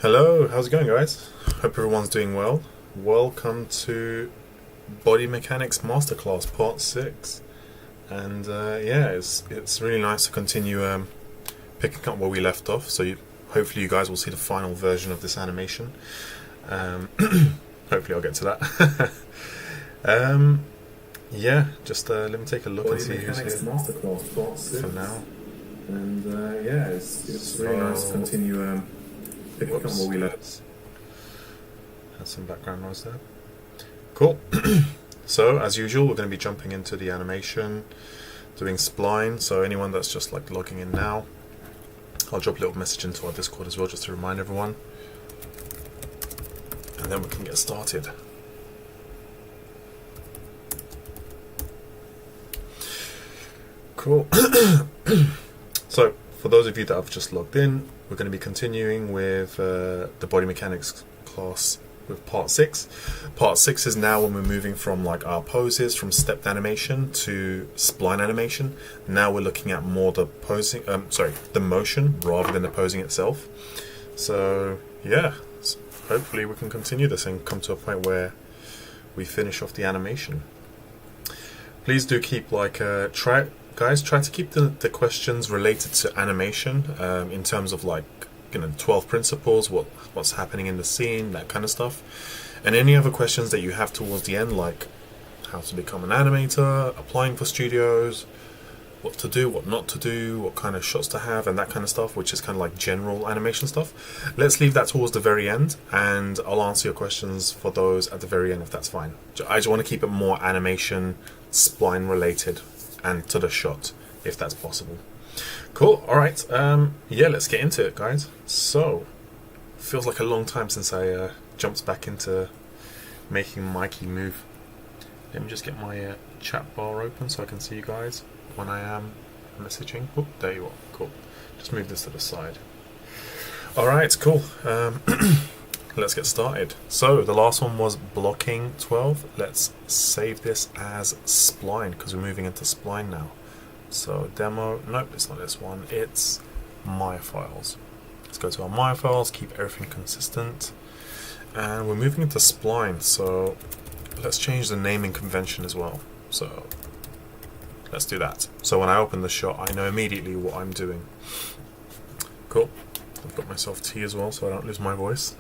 Hello, how's it going, guys? Hope everyone's doing well. Welcome to Body Mechanics Masterclass Part 6. And yeah, it's really nice to continue picking up where we left off. So hopefully you guys will see the final version of this animation. Hopefully I'll get to that. Yeah, just let me take a look and see who's here Masterclass Part 6. for now. And yeah, it's really nice to continue picking up where we left. Had some background noise there. Cool. So, as usual, we're going to be jumping into the animation, doing Spline. So anyone that's just like logging in now, I'll drop a little message into our Discord as well, just to remind everyone. And then we can get started. Cool. So, for those of you that have just logged in, we're going to be continuing with the body mechanics class with part 6. Part 6 is now when we're moving from like our poses, from stepped animation to spline animation. Now we're looking at more the posing, the motion rather than the posing itself. So yeah, hopefully we can continue this and come to a point where we finish off the animation. Please do keep Guys, try to keep the questions related to animation, in terms of like, 12 principles, what's happening in the scene, that kind of stuff. And any other questions that you have towards the end, like how to become an animator, applying for studios, what to do, what not to do, what kind of shots to have, and that kind of stuff, which is kind of like general animation stuff. Let's leave that towards the very end, and I'll answer your questions for those at the very end if that's fine. I just want to keep it more animation, spline related, and to the shot, if that's possible. Cool. Alright, yeah, let's get into it, guys. So, feels like a long time since I jumped back into making Mikey move. Let me just get my chat bar open so I can see you guys when I am messaging. Oh, there you are. Cool. Just move this to the side. Alright, cool. Let's get started. So the last one was blocking 12. Let's save this as spline because we're moving into spline now. So demo, nope, it's not this one, it's Maya files. Let's go to our Maya files, keep everything consistent. And we're moving into spline, so let's change the naming convention as well. So let's do that. So when I open the shot, I know immediately what I'm doing. Cool. I've got myself tea as well so I don't lose my voice.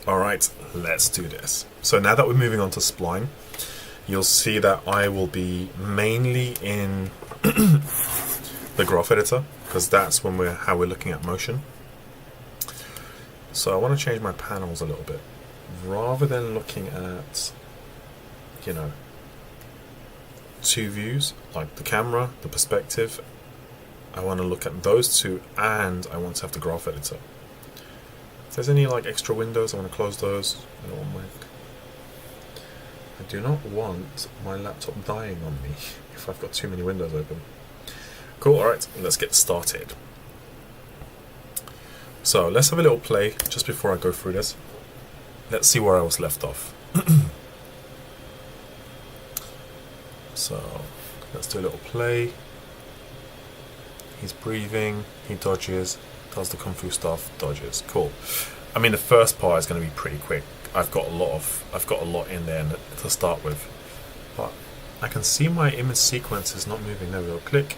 Alright, let's do this. So now that we're moving on to spline, you'll see that I will be mainly in the graph editor, because that's when how we're looking at motion. So I want to change my panels a little bit. Rather than looking at, two views, like the camera, the perspective, I want to look at those two, and I want to have the graph editor. If there's any like extra windows, I want to close those. I do not want my laptop dying on me if I've got too many windows open. Cool, alright, let's get started. So let's have a little play just before I go through this. Let's see where I was left off. So let's do a little play. He's breathing, he dodges, does the kung fu stuff, dodges. Cool. I mean, the first part is going to be pretty quick. I've got a lot in there to start with, but I can see my image sequence is not moving. There we go. Click.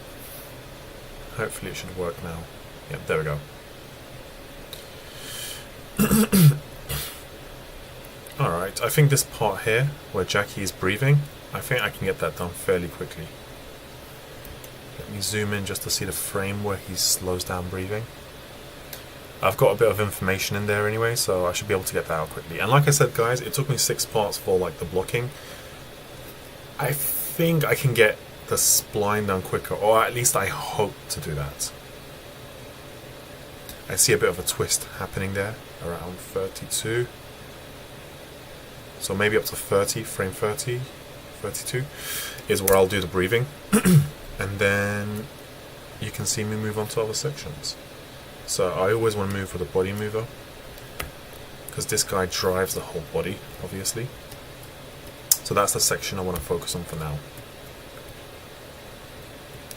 Hopefully it should work now. Yep, there we go. Alright, I think this part here, where Jackie is breathing, I think I can get that done fairly quickly. Let me zoom in just to see the frame where he slows down breathing. I've got a bit of information in there anyway, so I should be able to get that out quickly. And like I said, guys, it took me 6 parts for like the blocking. I think I can get the spline done quicker, or at least I hope to do that. I see a bit of a twist happening there, around 32. So maybe up to 30, frame 30, 32, is where I'll do the breathing. And then you can see me move on to other sections. So I always want to move with a body mover, because this guy drives the whole body, obviously. So that's the section I want to focus on for now.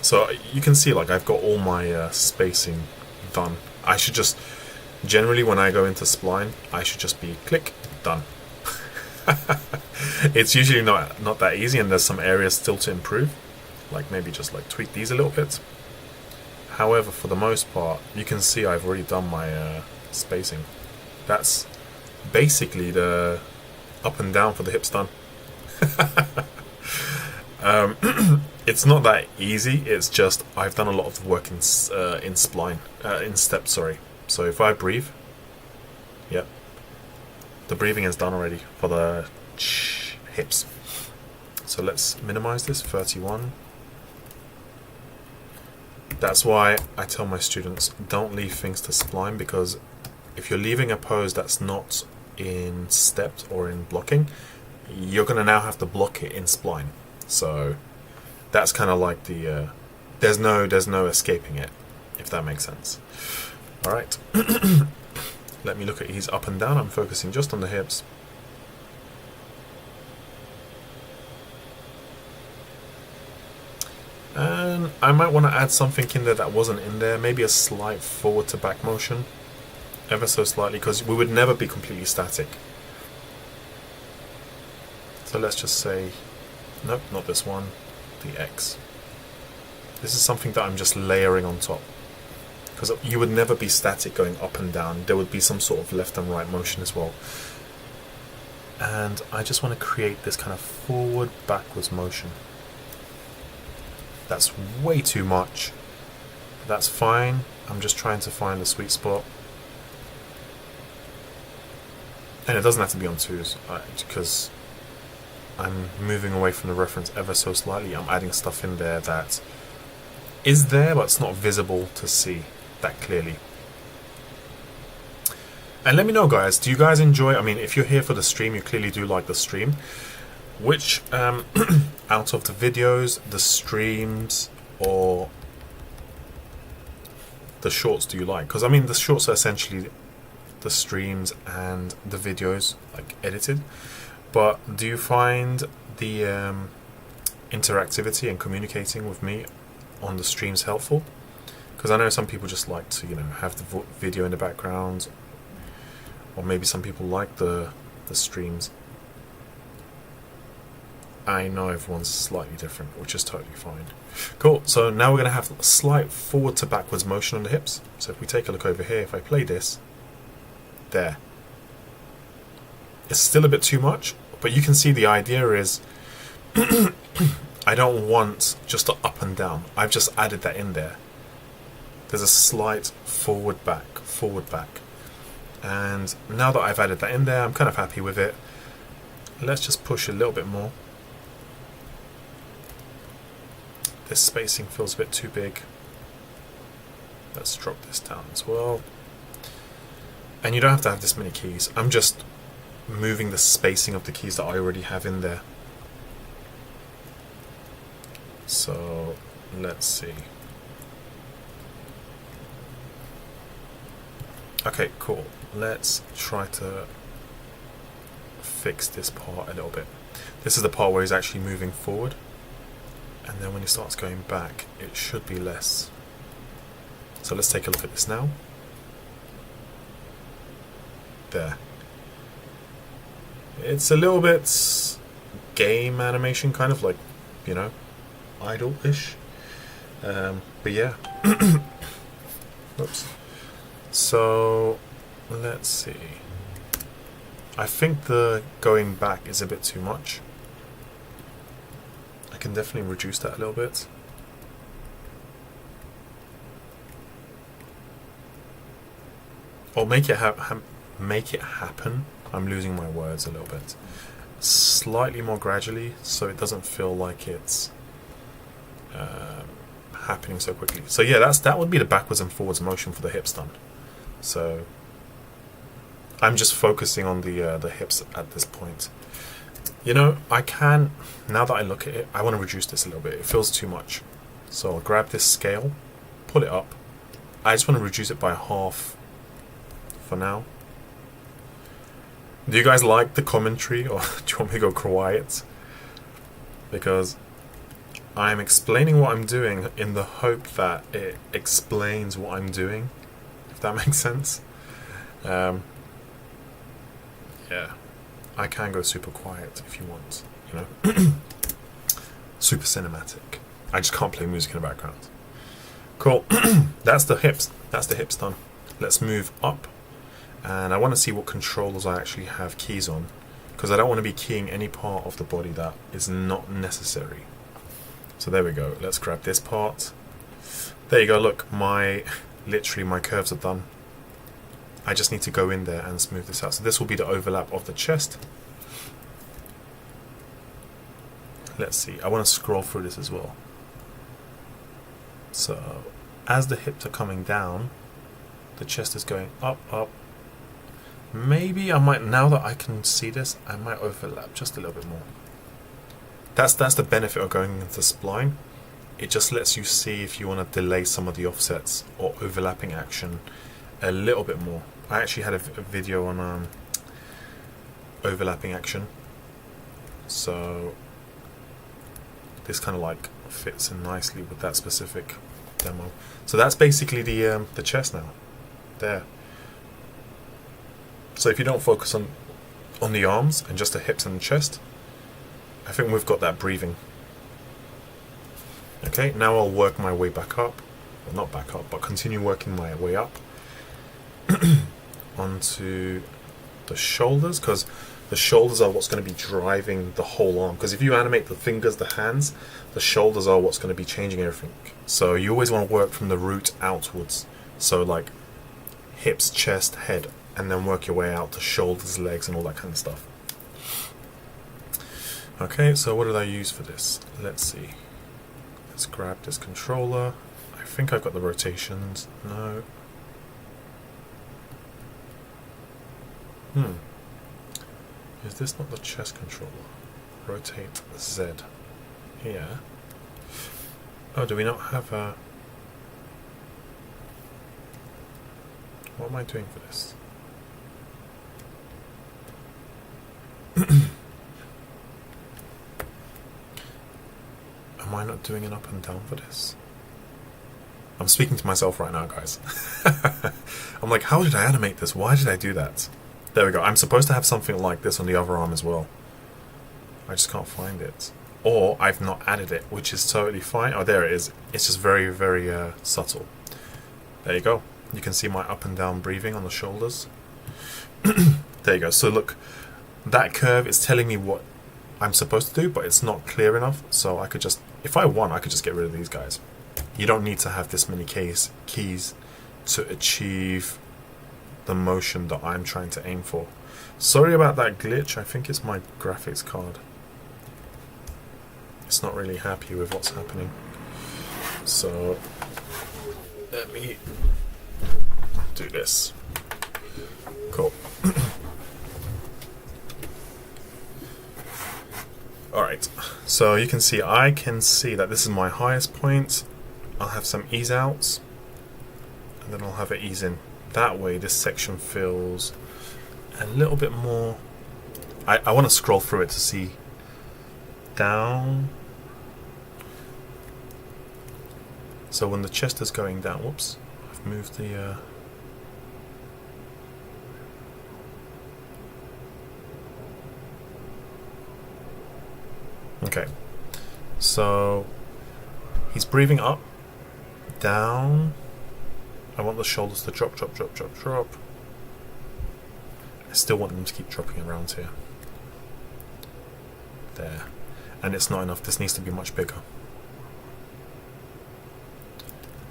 So you can see, like, I've got all my spacing done. I should just, generally when I go into Spline, I should just be click, done. It's usually not that easy, and there's some areas still to improve, like maybe just like tweak these a little bit. However, for the most part, you can see I've already done my spacing. That's basically the up and down for the hips done. It's not that easy. It's just I've done a lot of the work in Spline, in steps. Sorry. So if I breathe, yep, the breathing is done already for the hips. So let's minimize this. 31. That's why I tell my students, don't leave things to Spline, because if you're leaving a pose that's not in stepped or in blocking, you're going to now have to block it in Spline. So that's kind of like the there's no escaping it, if that makes sense. All right. Let me look at ease up and down. I'm focusing just on the hips. And I might want to add something in there that wasn't in there, maybe a slight forward to back motion, ever so slightly, because we would never be completely static. So let's just say, nope, not this one, the X. This is something that I'm just layering on top, because you would never be static going up and down. There would be some sort of left and right motion as well. And I just want to create this kind of forward backwards motion. That's way too much. That's fine. I'm just trying to find the sweet spot. And it doesn't have to be on twos, because I'm moving away from the reference ever so slightly. I'm adding stuff in there that is there, but it's not visible to see that clearly. And let me know, guys, do you guys enjoy, I mean, if you're here for the stream, you clearly do like the stream. Which out of the videos, the streams, or the shorts do you like? Because I mean, the shorts are essentially the streams and the videos, like edited. But do you find the interactivity and communicating with me on the streams helpful? Because I know some people just like to, you know, have the video in the background, or maybe some people like the streams. I know everyone's slightly different, which is totally fine. Cool, so now we're going to have a slight forward to backwards motion on the hips. So if we take a look over here, if I play this, there. It's still a bit too much, but you can see the idea is I don't want just a up and down. I've just added that in there. There's a slight forward back. And now that I've added that in there, I'm kind of happy with it. Let's just push a little bit more. This spacing feels a bit too big. Let's drop this down as well. And you don't have to have this many keys. I'm just moving the spacing of the keys that I already have in there. So let's see. Okay, cool. Let's try to fix this part a little bit. This is the part where he's actually moving forward. And then when he starts going back, it should be less. So let's take a look at this now. There. It's a little bit game animation, kind of like, you know, idle-ish. But yeah. Oops. So let's see. I think the going back is a bit too much. I can definitely reduce that a little bit. Or make it happen. I'm losing my words a little bit. Slightly more gradually, so it doesn't feel like it's happening so quickly. So yeah, that would be the backwards and forwards motion for the hips done. So I'm just focusing on the hips at this point. You know, I can, now that I look at it, I want to reduce this a little bit. It feels too much. So I'll grab this scale, pull it up. I just want to reduce it by half for now. Do you guys like the commentary, or do you want me to go quiet? Because I'm explaining what I'm doing in the hope that it explains what I'm doing, if that makes sense. Yeah, I can go super quiet if you want, you know. Super cinematic. I just can't play music in the background. Cool. That's the hips. That's the hips done. Let's move up. And I want to see what controllers I actually have keys on, because I don't want to be keying any part of the body that is not necessary. So there we go. Let's grab this part. There you go. Look, literally my curves are done. I just need to go in there and smooth this out. So this will be the overlap of the chest. Let's see. I want to scroll through this as well. So as the hips are coming down, the chest is going up, up. Maybe I might, now that I can see this, I might overlap just a little bit more. That's the benefit of going into Spline. It just lets you see if you want to delay some of the offsets or overlapping action a little bit more. I actually had a video on overlapping action, so this kind of like fits in nicely with that specific demo. So that's basically the chest now. There. So if you don't focus on the arms and just the hips and the chest, I think we've got that breathing. Okay, now I'll work my way back up. Well, not back up, but continue working my way up onto the shoulders, because the shoulders are what's going to be driving the whole arm. Because if you animate the fingers, the hands, the shoulders are what's going to be changing everything. So you always want to work from the root outwards. So like hips, chest, head, and then work your way out to shoulders, legs, and all that kind of stuff. Okay, so what did I use for this? Let's see. Let's grab this controller. I think I've got the rotations. No. Is this not the chest controller? Rotate Z. Here. Oh, do we not have a... What am I doing for this? Am I not doing an up and down for this? I'm speaking to myself right now, guys. I'm like, how did I animate this? Why did I do that? There we go. I'm supposed to have something like this on the other arm as well. I just can't find it. Or I've not added it, which is totally fine. Oh, there it is. It's just very, very subtle. There you go. You can see my up and down breathing on the shoulders. There you go. So look, that curve is telling me what I'm supposed to do, but it's not clear enough. So I could just, if I want, I could just get rid of these guys. You don't need to have this many keys to achieve the motion that I'm trying to aim for. Sorry about that glitch. I think it's my graphics card. It's not really happy with what's happening. So let me do this. Cool. Alright, so you can see, I can see that this is my highest point. I'll have some ease outs, and then I'll have an ease in. That way this section feels a little bit more... I want to scroll through it to see down. So when the chest is going down, whoops, I've moved the... Okay, so he's breathing up, down. I want the shoulders to drop, drop, drop, drop, drop. I still want them to keep dropping around here. There. And it's not enough. This needs to be much bigger.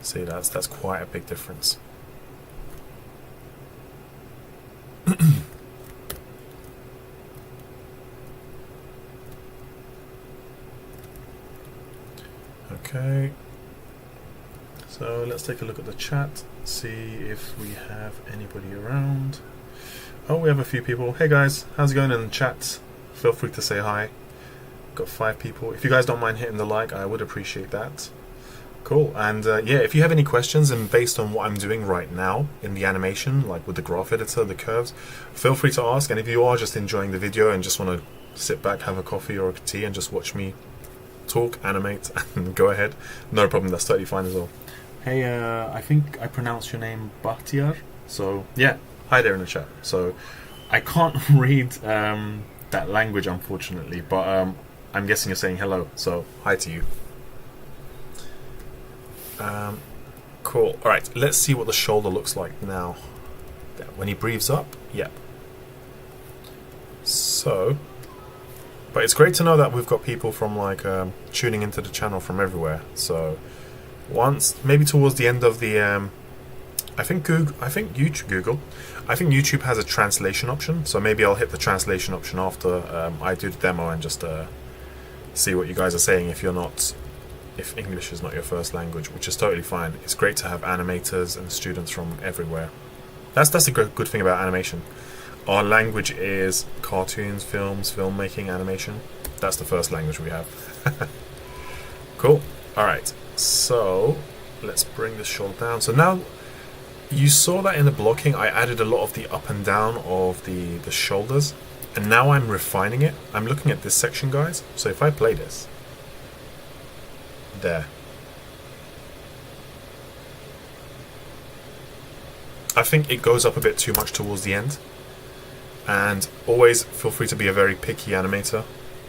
See, that's quite a big difference. Okay. So let's take a look at the chat, see if we have anybody around. Oh, we have a few people. Hey guys, how's it going in the chat? Feel free to say hi. Got 5 people. If you guys don't mind hitting the like, I would appreciate that. Cool. And yeah, if you have any questions, and based on what I'm doing right now in the animation, like with the graph editor, the curves, feel free to ask. And if you are just enjoying the video and just want to sit back, have a coffee or a tea and just watch me talk, animate, and go ahead, no problem. That's totally fine as well. Hey, I think I pronounced your name Bahtiyar. So yeah, hi there in the chat. So I can't read that language, unfortunately, but I'm guessing you're saying hello. So hi to you. Cool. All right, let's see what the shoulder looks like now. Yeah, when he breathes up, yeah. So, but it's great to know that we've got people from like tuning into the channel from everywhere. So once, maybe towards the end of the I think YouTube has a translation option, so maybe I'll hit the translation option after I do the demo and just see what you guys are saying if English is not your first language, which is totally fine. It's great to have animators and students from everywhere. That's a good thing about animation. Our language is cartoons, films, filmmaking, animation. That's the first language we have. Cool. Alright, so let's bring this shoulder down. So now, you saw that in the blocking, I added a lot of the up and down of the shoulders. And now I'm refining it. I'm looking at this section, guys. So if I play this. There. I think it goes up a bit too much towards the end. And always feel free to be a very picky animator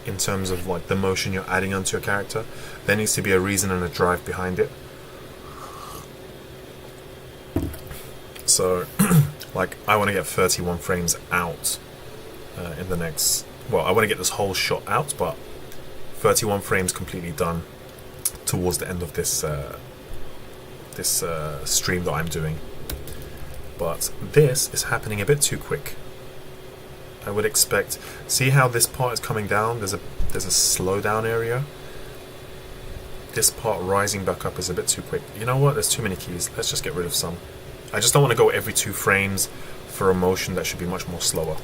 in terms of like the motion you're adding onto your character. There needs to be a reason and a drive behind it. So, like, I want to get 31 frames out in the next... Well, I want to get this whole shot out, but 31 frames completely done towards the end of this stream that I'm doing. But this is happening a bit too quick. I would expect... See how this part is coming down? There's a slowdown area. This part rising back up is a bit too quick. You know what? There's too many keys. Let's just get rid of some. I just don't want to go every 2 frames for a motion that should be much more slower.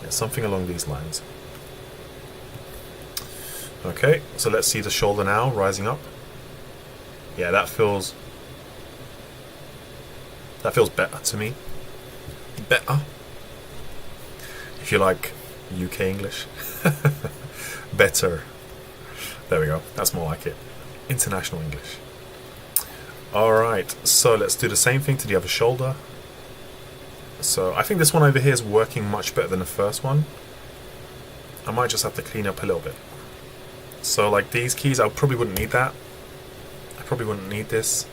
Yeah, something along these lines. Okay, so let's see the shoulder now rising up. Yeah, that feels better to me. Better. If you like UK English. Better. There we go. That's more like it. International English. Alright, so let's do the same thing to the other shoulder. So I think this one over here is working much better than the first one. I might just have to clean up a little bit. So like these keys, I probably wouldn't need that. I probably wouldn't need this.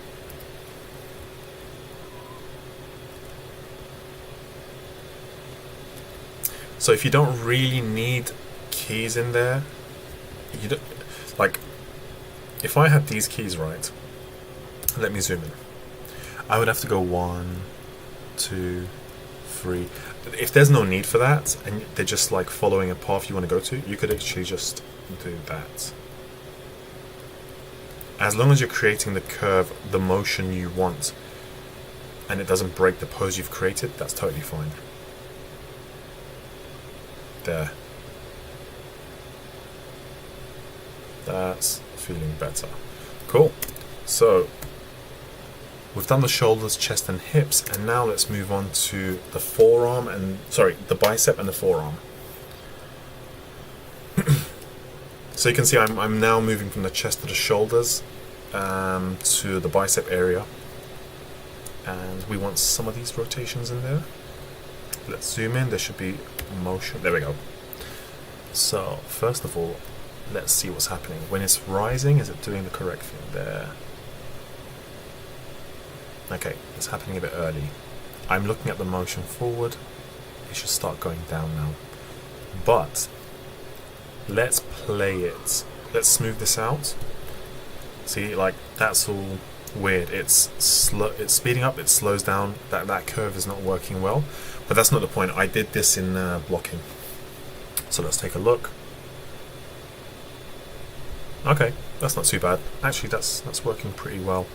So if you don't really need keys in there, you don't, like, if I had these keys right, let me zoom in. I would have to go 1, 2, 3. If there's no need for that, and they're just like following a path you want to go to, you could actually just do that. As long as you're creating the curve, the motion you want, and it doesn't break the pose you've created, that's totally fine. There. That's feeling better. Cool. So we've done the shoulders, chest and hips, and now let's move on to the forearm and the bicep and the forearm. So you can see I'm now moving from the chest to the shoulders to the bicep area, and we want some of these rotations in there. Let's zoom in. There should be motion. There we go. So first of all, let's see what's happening. When it's rising, is it doing the correct thing there? Okay, it's happening a bit early. I'm looking at the motion forward. It should start going down now. But let's play it. Let's smooth this out. See, like, that's all weird. It's speeding up, it slows down. That curve is not working well. But that's not the point. I did this in blocking. So let's take a look. Okay, that's not too bad. Actually, that's working pretty well.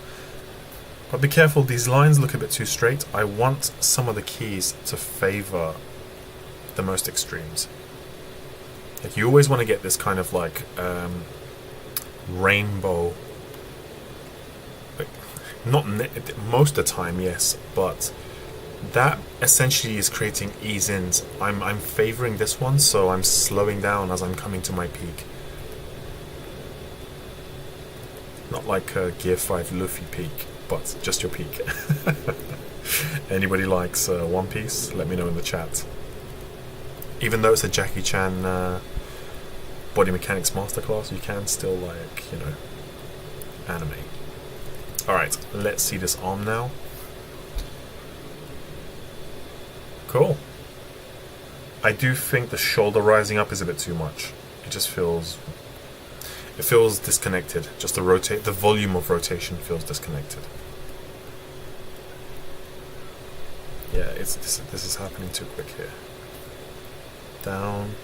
But be careful, these lines look a bit too straight. I want some of the keys to favor the most extremes. Like, you always want to get this kind of like rainbow. Like, not most of the time, yes, but that essentially is creating ease-ins. I'm favoring this one, so I'm slowing down as I'm coming to my peak. Not like a Gear 5 Luffy peak, but just your peak. Anybody likes One Piece, let me know in the chat. Even though it's a Jackie Chan body mechanics masterclass, you can still, like, you know, animate. Alright, let's see this arm now. Cool. I do think the shoulder rising up is a bit too much. It just feels... It feels disconnected. Just the rotate, the volume of rotation feels disconnected. Yeah, this is happening too quick here. Down,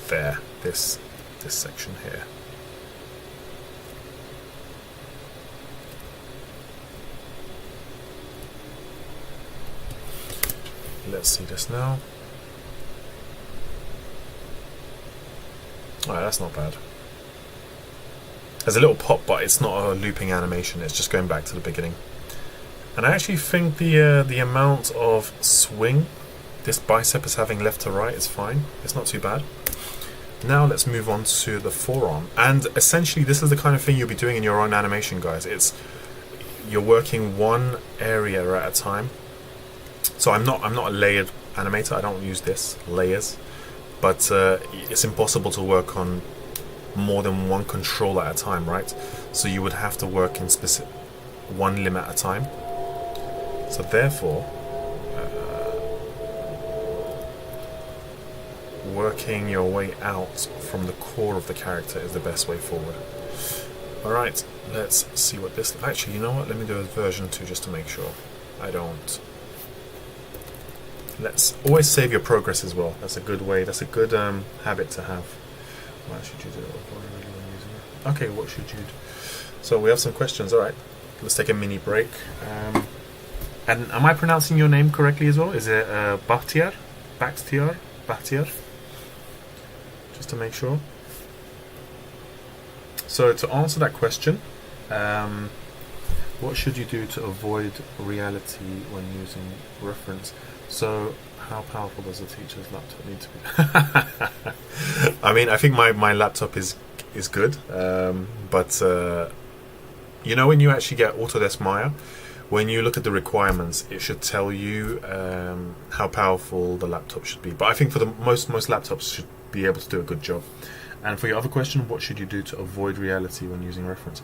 there, this section here. Let's see this now. Alright, that's not bad. There's a little pop, but it's not a looping animation, it's just going back to the beginning. And I actually think the amount of swing this bicep is having left to right is fine. It's not too bad. Now let's move on to the forearm. And essentially this is the kind of thing you'll be doing in your own animation, guys. You're working one area at a time. So I'm not a layered animator, I don't use this, layers. But it's impossible to work on more than one control at a time, right? So you would have to work in one limb at a time. So therefore, working your way out from the core of the character is the best way forward. Alright, let's see what this... Actually, you know what? Let me do a version 2 just to make sure I don't... Let's always save your progress as well. That's a good way, that's a good habit to have. Why should you do it? Okay, what should you do? So we have some questions, alright. Let's take a mini break. And am I pronouncing your name correctly as well? Is it Bakhtiar? Bakhtiar? Just to make sure. So to answer that question, what should you do to avoid reality when using reference? So how powerful does a teacher's laptop need to be? I mean, I think my laptop is good, but you know, when you actually get Autodesk Maya, when you look at the requirements, it should tell you how powerful the laptop should be. But I think for the most laptops should be able to do a good job. And for your other question, what should you do to avoid reality when using reference?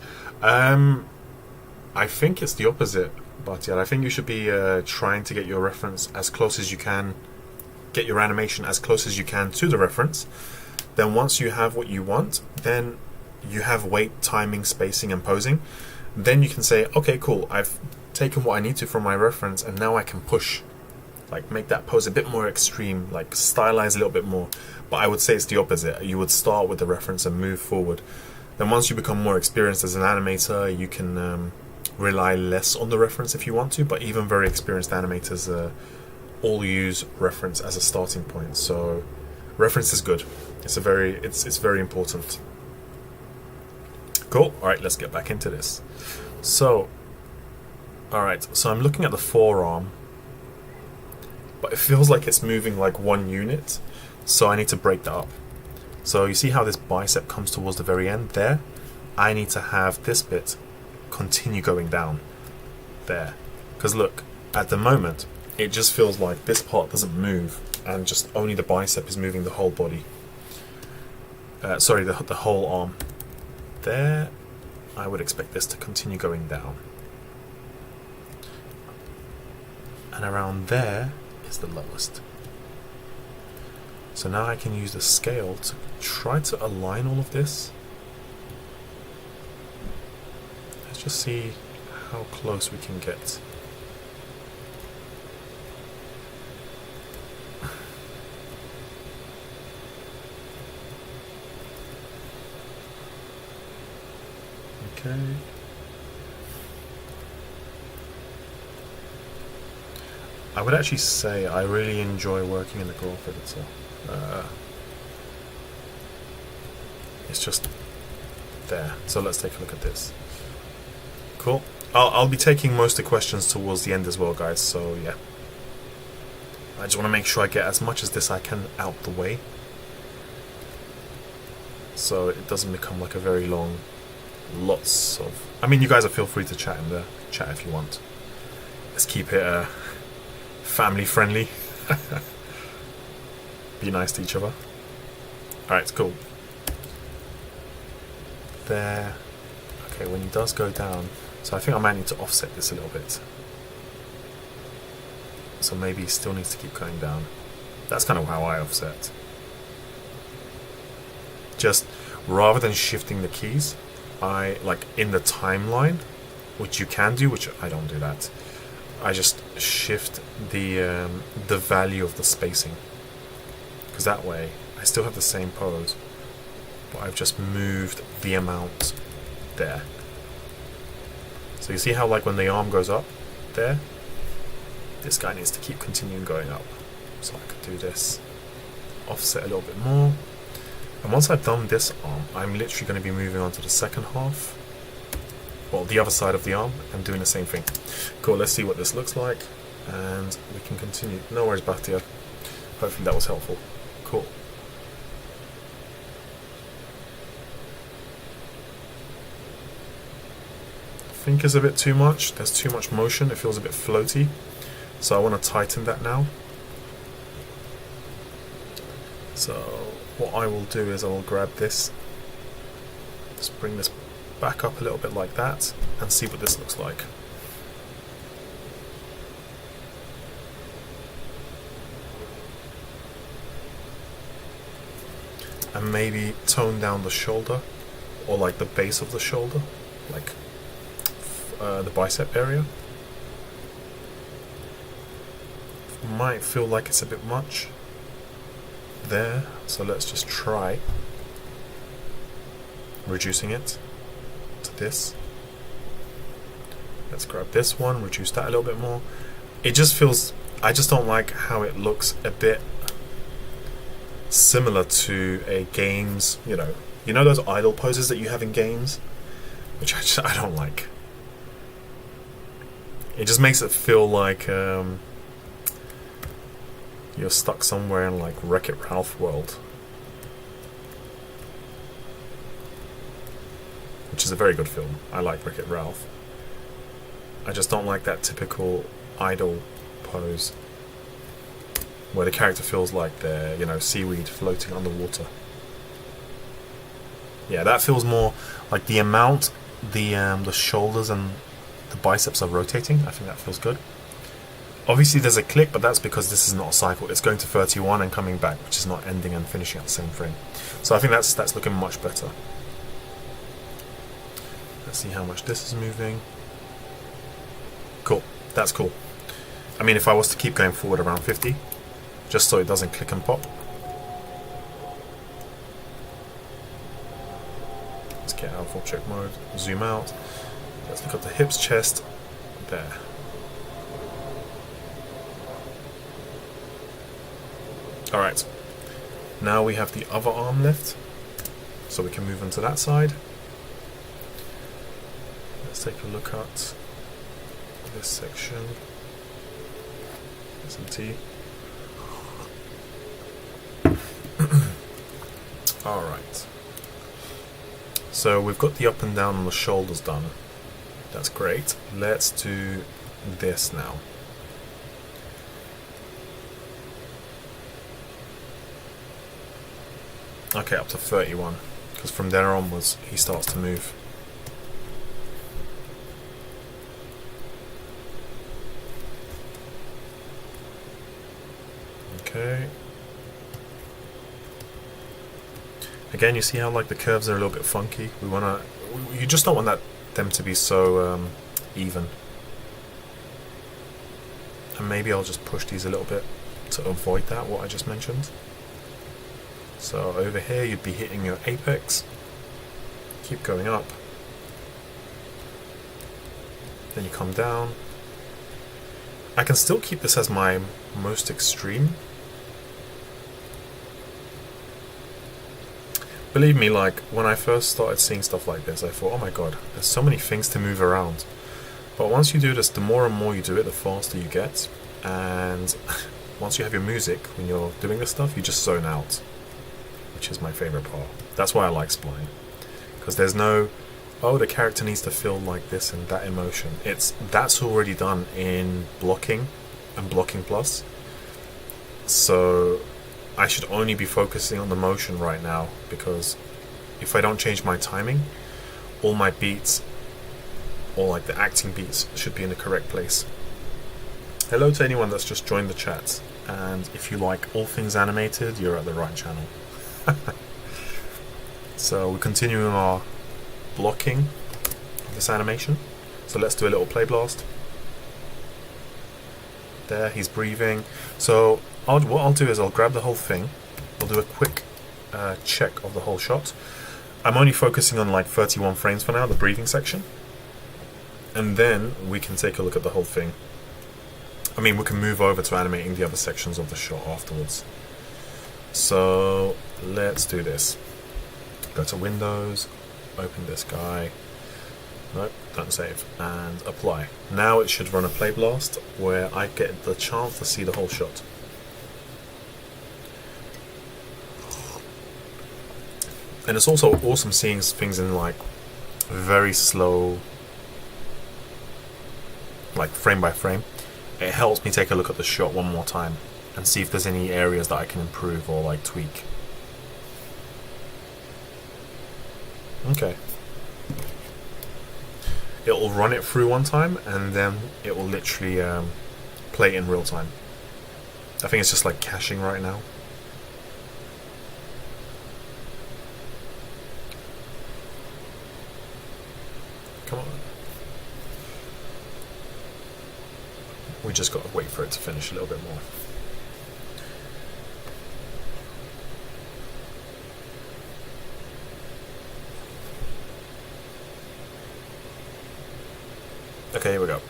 I think it's the opposite, but yeah, I think you should be trying to get your reference as close as you can, get your animation as close as you can to the reference. Then once you have what you want, then you have weight, timing, spacing, and posing. Then you can say, okay, cool, I've taken what I need to from my reference, and now I can push, like make that pose a bit more extreme, like stylize a little bit more. But I would say it's the opposite. You would start with the reference and move forward. Then once you become more experienced as an animator, you can rely less on the reference if you want to, but even very experienced animators all use reference as a starting point. So reference is good. It's very important. Cool. All right, let's get back into this. So, all right. So I'm looking at the forearm, but it feels like it's moving like one unit. So I need to break that up. So you see how this bicep comes towards the very end there? I need to have this bit continue going down there. Because look, at the moment, it just feels like this part doesn't move and just only the bicep is moving the whole body. Sorry, the whole arm. There, I would expect this to continue going down. And around there is the lowest. So now I can use the scale to try to align all of this. Let's just see how close we can get. Okay. I would actually say I really enjoy working in the graph editor. It's just there. So let's take a look at this. Cool. I'll be taking most of the questions towards the end as well, guys. So yeah, I just want to make sure I get as much as this I can out the way, so it doesn't become like a very long, lots of... I mean, you guys are feel free to chat in the chat if you want. Let's keep it family friendly. Be nice to each other. Alright, cool. There. Okay, when he does go down, so I think I might need to offset this a little bit. So maybe he still needs to keep going down. That's kind of how I offset. Just rather than shifting the keys, I like in the timeline, which you can do, which I don't do that. I just shift the value of the spacing, because that way I still have the same pose, but I've just moved the amount there. So you see how like when the arm goes up there, this guy needs to keep continuing going up. So I could do this, offset a little bit more, and once I've done this arm, I'm literally going to be moving on to the second half, well, the other side of the arm, and doing the same thing. Cool, let's see what this looks like, and we can continue. No worries, Bakhtiar. Hopefully that was helpful. Cool. I think it's a bit too much. There's too much motion. It feels a bit floaty. So I want to tighten that now. So what I will do is I will grab this, just bring this back up a little bit like that, and see what this looks like. And maybe tone down the shoulder, or like the base of the shoulder, like the bicep area. Might feel like it's a bit much there, so let's just try reducing it to this. Let's grab this one, reduce that a little bit more. It just feels, I just don't like how it looks a bit similar to a games, you know those idle poses that you have in games, which I don't like. It just makes it feel like you're stuck somewhere in like Wreck-It Ralph world, which is a very good film. I like Wreck-It Ralph. I just don't like that typical idle pose where the character feels like they're, seaweed floating underwater. Yeah, that feels more like the amount the shoulders and the biceps are rotating. I think that feels good. Obviously there's a click, but that's because this is not a cycle. It's going to 31 and coming back, which is not ending and finishing at the same frame. So I think that's looking much better. Let's see how much this is moving. Cool, that's cool. I mean, if I was to keep going forward around 50, just so it doesn't click and pop. Let's get out of object mode, zoom out. Let's look at the hips, chest, there. Alright, now we have the other arm left, so we can move on to that side. Let's take a look at this section. S&T. Alright, so we've got the up and down on the shoulders done. That's great. Let's do this now. Okay, up to 31, because from there onwards he starts to move. Okay. Again, you see how like the curves are a little bit funky. You just don't want them to be so even. And maybe I'll just push these a little bit to avoid that, what I just mentioned. So over here you'd be hitting your apex, keep going up, then you come down. I can still keep this as my most extreme. Believe me, like when I first started seeing stuff like this, I thought, oh my god, there's so many things to move around. But once you do this, the more and more you do it, the faster you get. And once you have your music, when you're doing this stuff, you just zone out, which is my favorite part. That's why I like Spline, because there's no, oh, the character needs to feel like this and that emotion. That's already done in blocking and blocking plus. So I should only be focusing on the motion right now, because if I don't change my timing, all my beats, or like the acting beats, should be in the correct place. Hello to anyone that's just joined the chat, and if you like all things animated, you're at the right channel. So we're continuing our blocking of this animation. So let's do a little play blast. There, he's breathing. So what I'll do is I'll grab the whole thing. I'll do a quick check of the whole shot. I'm only focusing on like 31 frames for now, the breathing section. And then we can take a look at the whole thing. I mean, we can move over to animating the other sections of the shot afterwards. So let's do this. Go to Windows, open this guy. Nope, don't save. And apply. Now it should run a play blast where I get the chance to see the whole shot. And it's also awesome seeing things in like very slow, like frame by frame. It helps me take a look at the shot one more time and see if there's any areas that I can improve or like tweak. Okay. It'll run it through one time and then it will literally play in real time. I think it's just like caching right now. Come on. We just got to wait for it to finish a little bit more. Okay, here we go.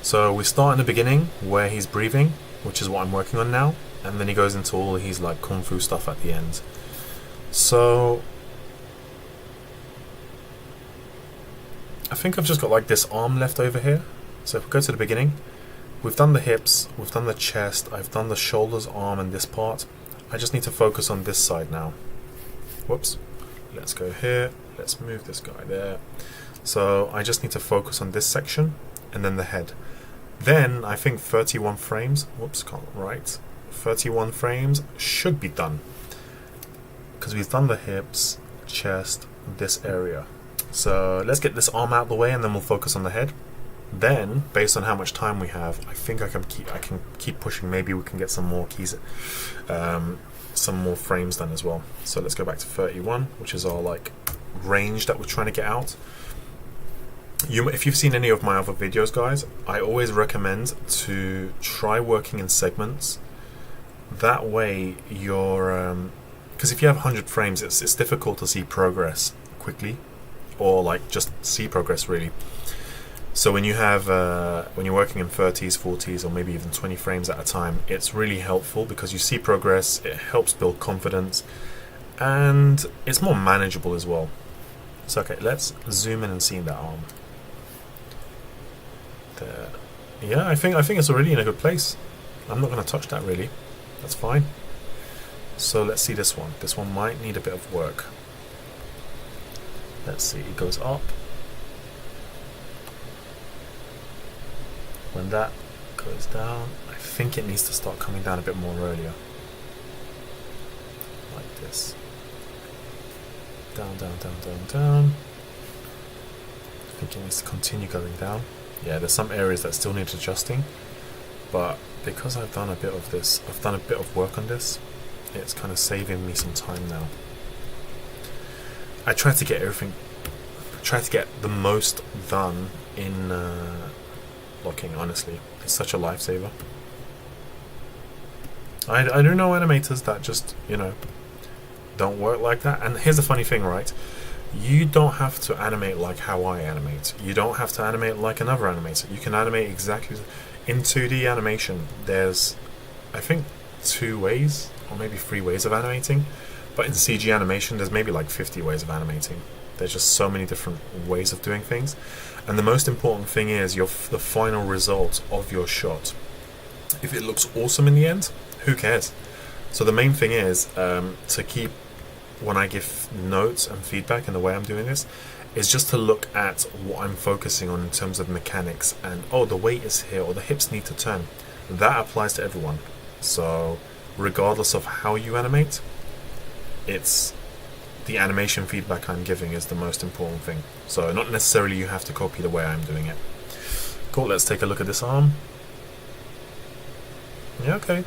So we start in the beginning where he's breathing, which is what I'm working on now, and then he goes into all his like kung fu stuff at the end. So I think I've just got like this arm left over here. So if we go to the beginning, we've done the hips, we've done the chest, I've done the shoulders, arm, and this part. I just need to focus on this side now. Whoops. Let's go here. Let's move this guy there. So I just need to focus on this section and then the head. Then I think 31 frames, whoops, can't write. 31 frames should be done, because we've done the hips, chest, this area. So let's get this arm out of the way and then we'll focus on the head. Then, based on how much time we have, I think I can keep pushing. Maybe we can get some more keys, some more frames done as well. So let's go back to 31, which is our like range that we're trying to get out. If you've seen any of my other videos, guys, I always recommend to try working in segments. That way you're, because if you have 100 frames, it's difficult to see progress quickly, or like just see progress really. So when you have, when you're working in 30s, 40s, or maybe even 20 frames at a time, it's really helpful because you see progress, it helps build confidence, and it's more manageable as well. So okay, let's zoom in and see that arm. There. Yeah, I think it's already in a good place. I'm not going to touch that really. That's fine. So let's see this one. This one might need a bit of work. Let's see, it goes up. When that goes down, I think it needs to start coming down a bit more earlier. Like this. Down, down, down, down, down. I think it needs to continue going down. Yeah, there's some areas that still need adjusting, but because I've done a bit of this, I've done a bit of work on this, it's kind of saving me some time now. I try to get the most done in blocking, honestly. It's such a lifesaver. I do know animators that just, you know, don't work like that. And here's the funny thing, right? You don't have to animate like how I animate. You don't have to animate like another animator. You can animate exactly in 2D animation. There's, I think, 2 ways or maybe 3 ways of animating, but in CG animation there's maybe like 50 ways of animating. There's just so many different ways of doing things, and the most important thing is the final result of your shot. If it looks awesome in the end, who cares? So the main thing is to keep, when I give notes and feedback in the way I'm doing this, is just to look at what I'm focusing on in terms of mechanics, and oh, the weight is here, or the hips need to turn. That applies to everyone. So regardless of how you animate, it's the animation feedback I'm giving is the most important thing. So not necessarily you have to copy the way I'm doing it. Cool, let's take a look at this arm. Yeah, okay.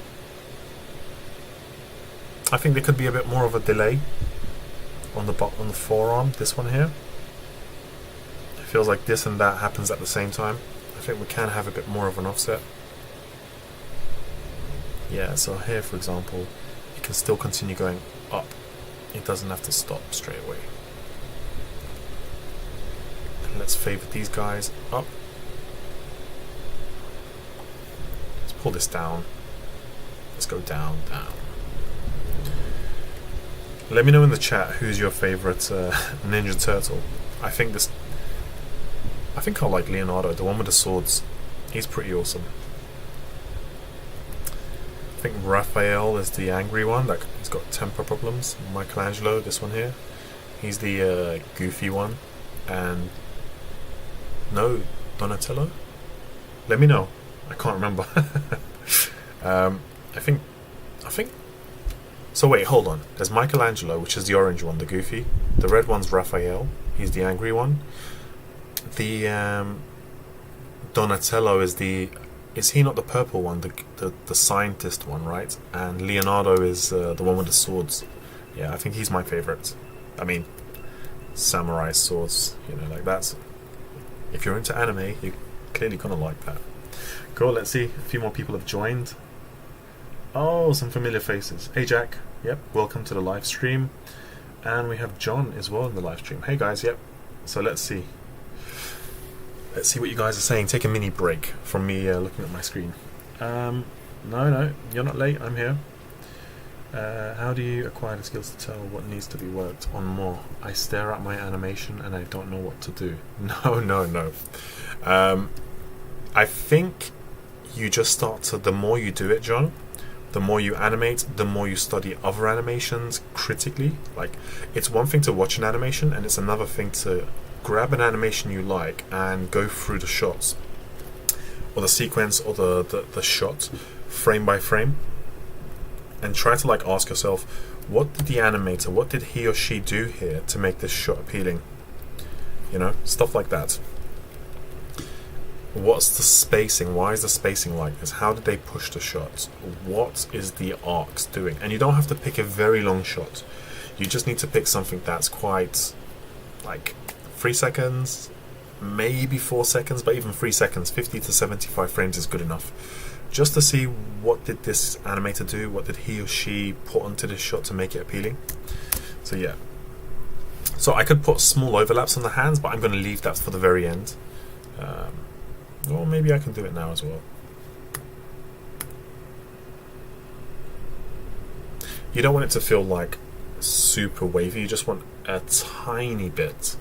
I think there could be a bit more of a delay on the forearm, this one here. It feels like this and that happens at the same time. I think we can have a bit more of an offset. Yeah, so here for example, it can still continue going up. It doesn't have to stop straight away. And let's favor these guys up. Let's pull this down. Let's go down, down. Let me know in the chat who's your favorite Ninja Turtle. I think I like Leonardo, the one with the swords. He's pretty awesome. I think Raphael is the angry one, that he's got temper problems. Michelangelo, this one here, he's the goofy one. And no, Donatello? Let me know. I can't remember. I think so wait, hold on. There's Michelangelo, which is the orange one, the goofy. The red one's Raphael, he's the angry one. The Donatello is he not the purple one, the scientist one, right? And Leonardo is the one with the swords. Yeah, I think he's my favorite. I mean, samurai swords, you know, like that's, if you're into anime, you're clearly gonna like that. Cool, let's see, a few more people have joined. Oh, some familiar faces. Hey Jack, yep, welcome to the live stream. And we have John as well in the live stream. Hey guys, yep. So let's see what you guys are saying. Take a mini break from me looking at my screen. No, you're not late, I'm here. How do you acquire the skills to tell what needs to be worked on more? I stare at my animation and I don't know what to do. No. I think you just start to, the more you do it, John, the more you animate, the more you study other animations critically. Like, it's one thing to watch an animation, and it's another thing to grab an animation you like and go through the shots, or the sequence, or the shot, frame by frame, and try to like ask yourself, what did the animator, what did he or she do here to make this shot appealing? You know, stuff like that. What's the spacing? Why is the spacing like this? How did they push the shots? What is the arcs doing? And you don't have to pick a very long shot. You just need to pick something that's quite like 3 seconds, maybe 4 seconds, but even 3 seconds, 50 to 75 frames is good enough. Just to see what did this animator do, what did he or she put onto this shot to make it appealing. So yeah. So I could put small overlaps on the hands, but I'm going to leave that for the very end. Or maybe I can do it now as well. You don't want it to feel like super wavy, you just want a tiny bit.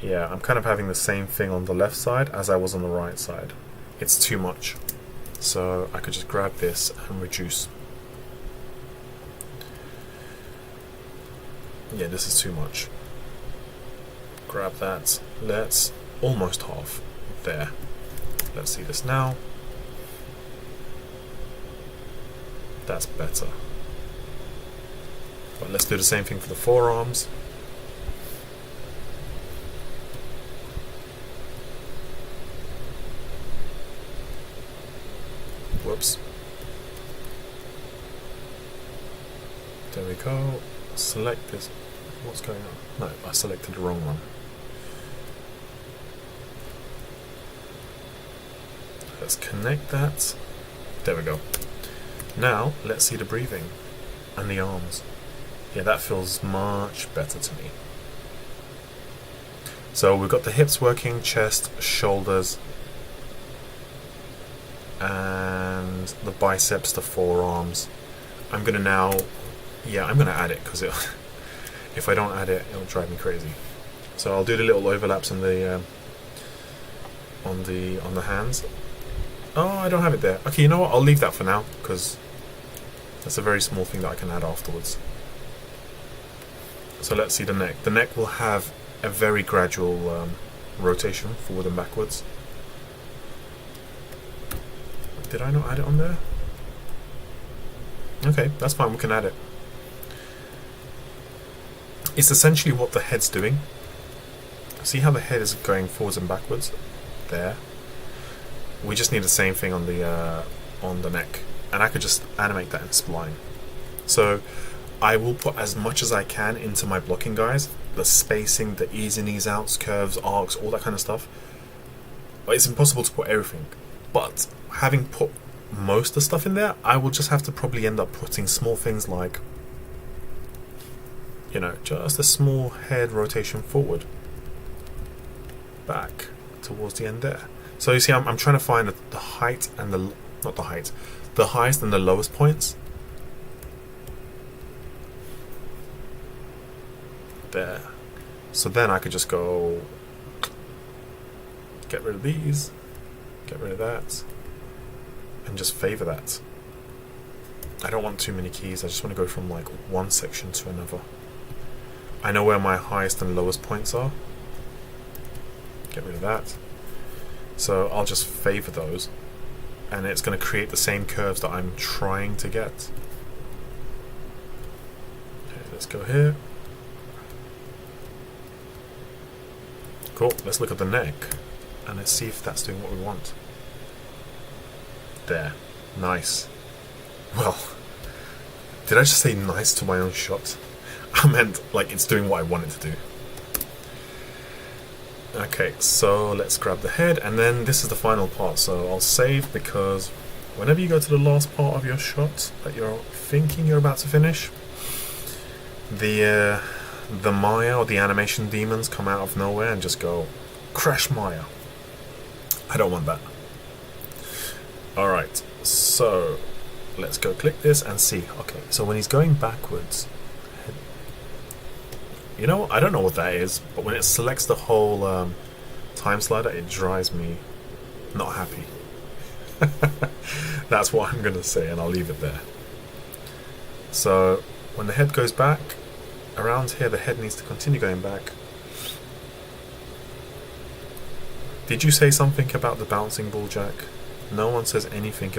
Yeah, I'm kind of having the same thing on the left side as I was on the right side. It's too much. So I could just grab this and reduce. Yeah, this is too much. Grab that. Let's almost half. There. Let's see this now. That's better. But let's do the same thing for the forearms. Whoops. There we go. Select this. What's going on? No, I selected the wrong one. Let's connect that. There we go. Now, let's see the breathing and the arms. Yeah, that feels much better to me. So we've got the hips working, chest, shoulders, and the biceps, the forearms. I'm gonna now, yeah, I'm gonna add it because if I don't add it, it'll drive me crazy. So I'll do the little overlaps in the on the hands. Oh, I don't have it there. Okay, you know what? I'll leave that for now because that's a very small thing that I can add afterwards. So let's see the neck. The neck will have a very gradual rotation forward and backwards. Did I not add it on there? Okay, that's fine. We can add it. It's essentially what the head's doing. See how the head is going forwards and backwards? There. We just need the same thing on the neck. And I could just animate that in Spline. So I will put as much as I can into my blocking guys. The spacing, the ease in, ease outs, curves, arcs, all that kind of stuff. It's impossible to put everything. But having put most of the stuff in there, I will just have to probably end up putting small things like, you know, just a small head rotation forward, back towards the end there. So you see, I'm trying to find the height and the highest and the lowest points. There. So then I could just go get rid of these, get rid of that, and just favor that. I don't want too many keys. I just want to go from like one section to another. I know where my highest and lowest points are. Get rid of that. So I'll just favor those, and it's going to create the same curves that I'm trying to get. Okay, let's go here. Cool, let's look at the neck and let's see if that's doing what we want. There, nice. Well, did I just say nice to my own shot? I meant like it's doing what I want it to do. Okay, so let's grab the head, and then this is the final part, so I'll save, because whenever you go to the last part of your shot that you're thinking you're about to finish, the Maya or the animation demons come out of nowhere and just go crash Maya. I don't want that. Alright, so let's go click this and see. Okay, so when he's going backwards, you know, I don't know what that is, but when it selects the whole time slider, it drives me not happy. That's what I'm going to say, and I'll leave it there. So when the head goes back, around here the head needs to continue going back. Did you say something about the bouncing ball, Jack? No one says anything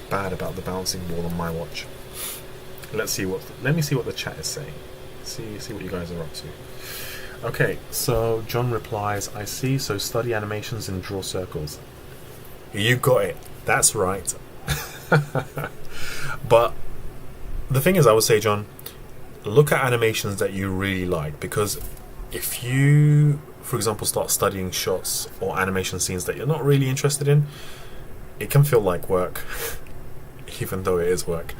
bad about the bouncing ball on my watch. Let me see what the chat is saying. See what you guys are up to. Okay, so John replies, I see, so study animations and draw circles. You got it. That's right. But the thing is, I would say, John, look at animations that you really like, because if you, for example, start studying shots or animation scenes that you're not really interested in, it can feel like work, even though it is work.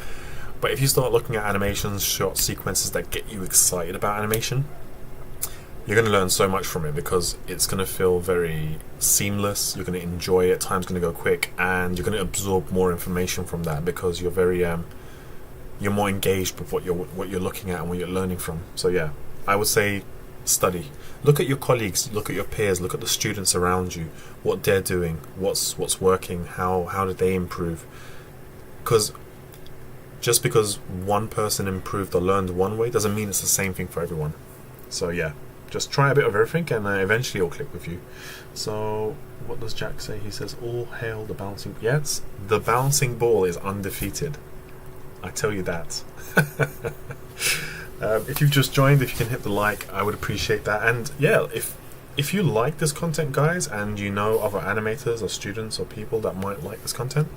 But if you start looking at animations, shot sequences that get you excited about animation, you're going to learn so much from it, because it's going to feel very seamless. You're going to enjoy it. Time's going to go quick, and you're going to absorb more information from that, because you're very you're more engaged with what you're looking at and what you're learning from. So yeah, I would say study. Look at your colleagues, look at your peers, look at the students around you, what they're doing, what's working, how did they improve? Because just because one person improved or learned one way doesn't mean it's the same thing for everyone. So yeah, just try a bit of everything, and eventually it'll click with you. So what does Jack say? He says, all hail the bouncing... Yes, the bouncing ball is undefeated. I tell you that. If you've just joined, if you can hit the like, I would appreciate that. And yeah, if you like this content, guys, and you know other animators or students or people that might like this content,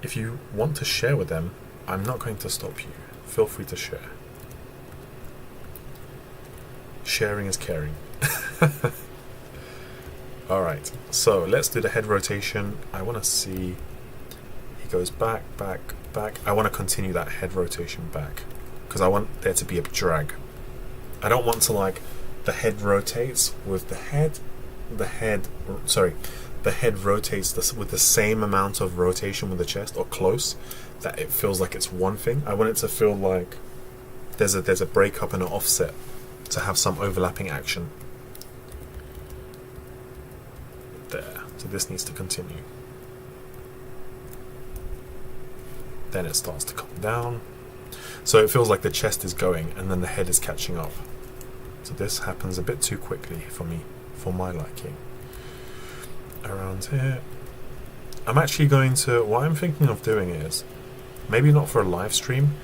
if you want to share with them, I'm not going to stop you. Feel free to share. Sharing is caring. Alright, so let's do the head rotation. I want to see... He goes back, back, back. I want to continue that head rotation back, because I want there to be a drag. I don't want to, like, the head rotates with the head rotates with the same amount of rotation with the chest, or close, that it feels like it's one thing. I want it to feel like there's a breakup and an offset, to have some overlapping action. There. So this needs to continue. Then it starts to come down. So it feels like the chest is going and then the head is catching up. So this happens a bit too quickly for me, for my liking. Around here. I'm actually going to, what I'm thinking of doing is, maybe not for a live stream,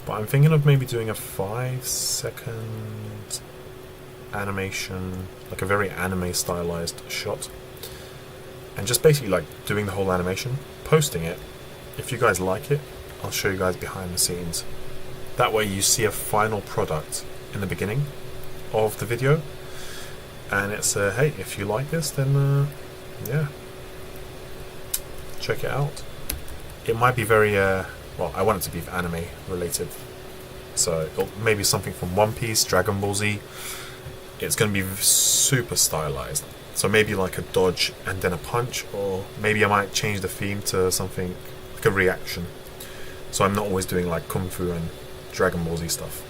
but I'm thinking of maybe doing a 5-second animation, like a very anime stylized shot. And just basically like doing the whole animation, posting it. If you guys like it, I'll show you guys behind the scenes. That way you see a final product in the beginning of the video. And it's, hey, if you like this, then yeah, check it out. It might be very, well, I want it to be anime related. So maybe something from One Piece, Dragon Ball Z. It's going to be super stylized. So maybe like a dodge and then a punch, or maybe I might change the theme to something like a reaction. So I'm not always doing like Kung Fu and Dragon Ball Z stuff.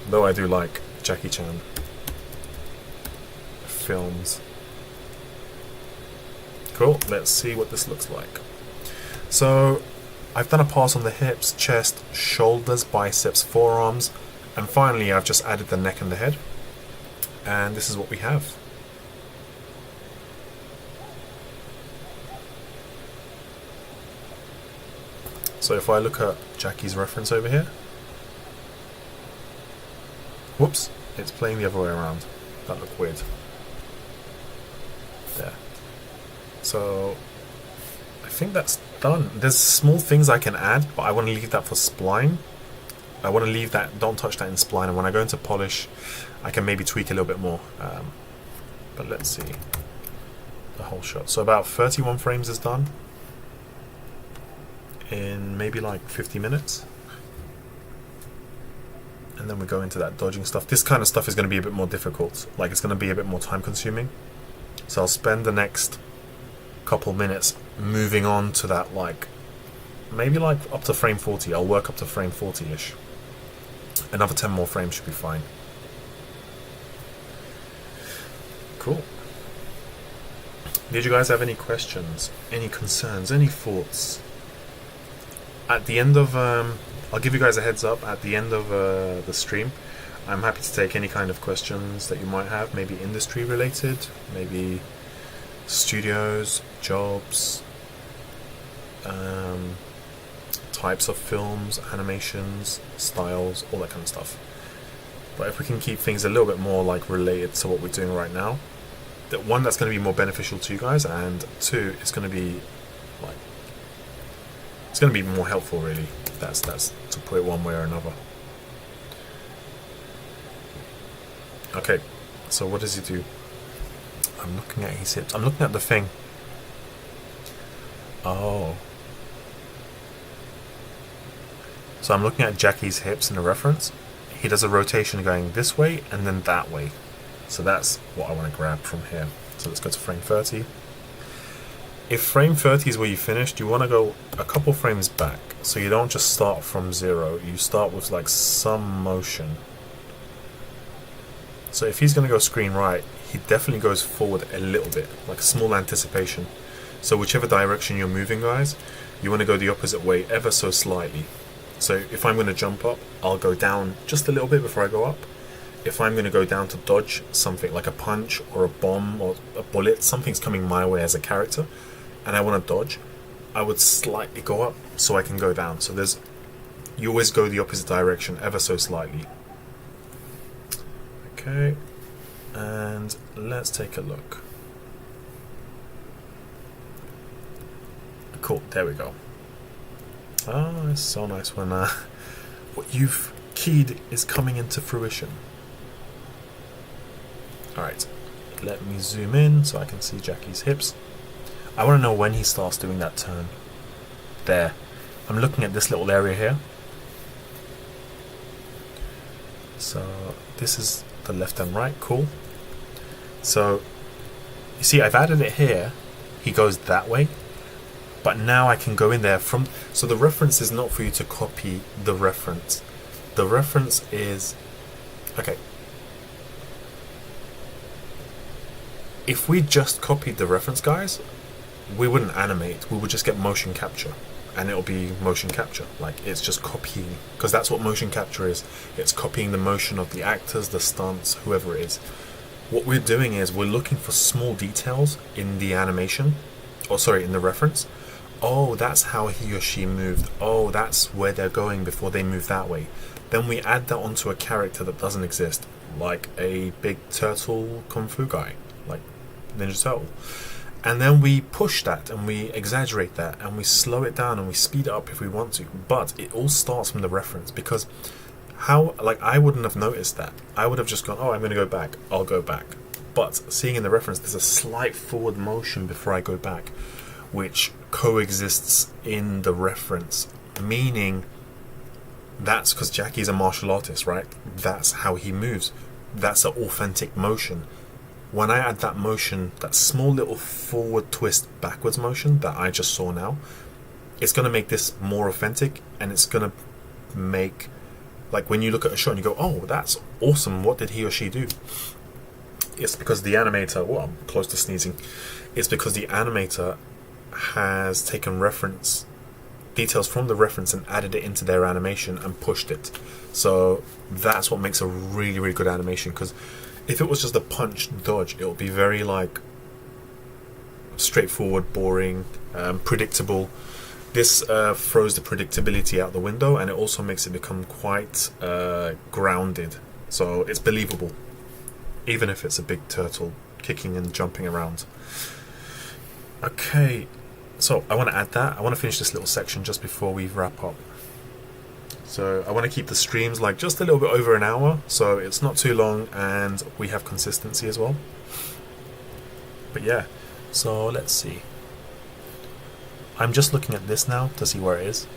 Though I do like Jackie Chan films. Cool, let's see what this looks like. So I've done a pass on the hips, chest, shoulders, biceps, forearms, and finally I've just added the neck and the head. And this is what we have. So if I look at Jackie's reference over here, whoops, it's playing the other way around. That looked weird. There. So I think that's done. There's small things I can add, but I want to leave that for Spline. I want to leave that, don't touch that in Spline, and when I go into polish I can maybe tweak a little bit more. But let's see the whole shot. So about 31 frames is done in maybe like 50 minutes. And then we go into that dodging stuff. This kind of stuff is going to be a bit more difficult. Like, it's going to be a bit more time consuming. So I'll spend the next couple minutes moving on to that, like, maybe like up to frame 40. I'll work up to frame 40-ish. Another 10 more frames should be fine. Cool. Did you guys have any questions, any concerns, any thoughts? At the end of, I'll give you guys a heads up, at the end of the stream, I'm happy to take any kind of questions that you might have, maybe industry related, maybe studios, jobs, types of films, animations, styles, all that kind of stuff. But if we can keep things a little bit more like related to what we're doing right now, that one, that's going to be more beneficial to you guys, and two, it's going to be like, it's going to be more helpful, really. That's to put it one way or another. Okay, so what does he do? I'm looking at his hips. I'm looking at the thing. Oh. So I'm looking at Jackie's hips in the reference. He does a rotation going this way and then that way. So that's what I want to grab from here. So let's go to frame 30. If frame 30 is where you finished, you want to go a couple frames back. So you don't just start from 0. You start with like some motion. So if he's going to go screen right, he definitely goes forward a little bit, like a small anticipation. So whichever direction you're moving, guys, you want to go the opposite way ever so slightly. So if I'm going to jump up, I'll go down just a little bit before I go up. If I'm going to go down to dodge something like a punch or a bomb or a bullet, something's coming my way as a character, and I want to dodge, I would slightly go up so I can go down. So you always go the opposite direction ever so slightly. Okay, and let's take a look. Cool, there we go. Oh, it's so nice when what you've keyed is coming into fruition. Alright, let me zoom in so I can see Jackie's hips. I want to know when he starts doing that turn. There. I'm looking at this little area here. So this is the left and right, cool. So you see I've added it here, he goes that way, but now I can go in there from, so the reference is not for you to copy the reference. The reference is, okay. if we just copied the reference, guys, we wouldn't animate. We would just get motion capture, and it'll be motion capture. Like, it's just copying, because that's what motion capture is. It's copying the motion of the actors, the stunts, whoever it is. What we're doing is we're looking for small details in the animation, or sorry, in the reference. Oh, that's how he or she moved. Oh, that's where they're going before they move that way. Then we add that onto a character that doesn't exist, like a big turtle kung fu guy, like Ninja Turtle. And then we push that and we exaggerate that and we slow it down and we speed it up if we want to. But it all starts from the reference, because how, like, I wouldn't have noticed that. I would have just gone, oh, I'm going to go back. I'll go back. But seeing in the reference, there's a slight forward motion before I go back, which coexists in the reference, meaning that's because Jackie's a martial artist, right? That's how he moves. That's an authentic motion. When I add that motion, that small little forward twist backwards motion that I just saw now, it's going to make this more authentic, and it's going to make, like, when you look at a shot and you go, oh, that's awesome, what did he or she do? It's because the animator, well, I'm close to sneezing. It's because the animator has taken reference details from the reference and added it into their animation and pushed it. So that's what makes a really, really good animation, because if it was just a punch dodge, it would be very, like, straightforward, boring, predictable. This throws the predictability out the window, and it also makes it become quite grounded, so it's believable, even if it's a big turtle kicking and jumping around. Okay, so I want to add that. I want to finish this little section just before we wrap up. So I want to keep the streams like just a little bit over an hour, so it's not too long and we have consistency as well. But yeah, so let's see. I'm just looking at this now to see where it is.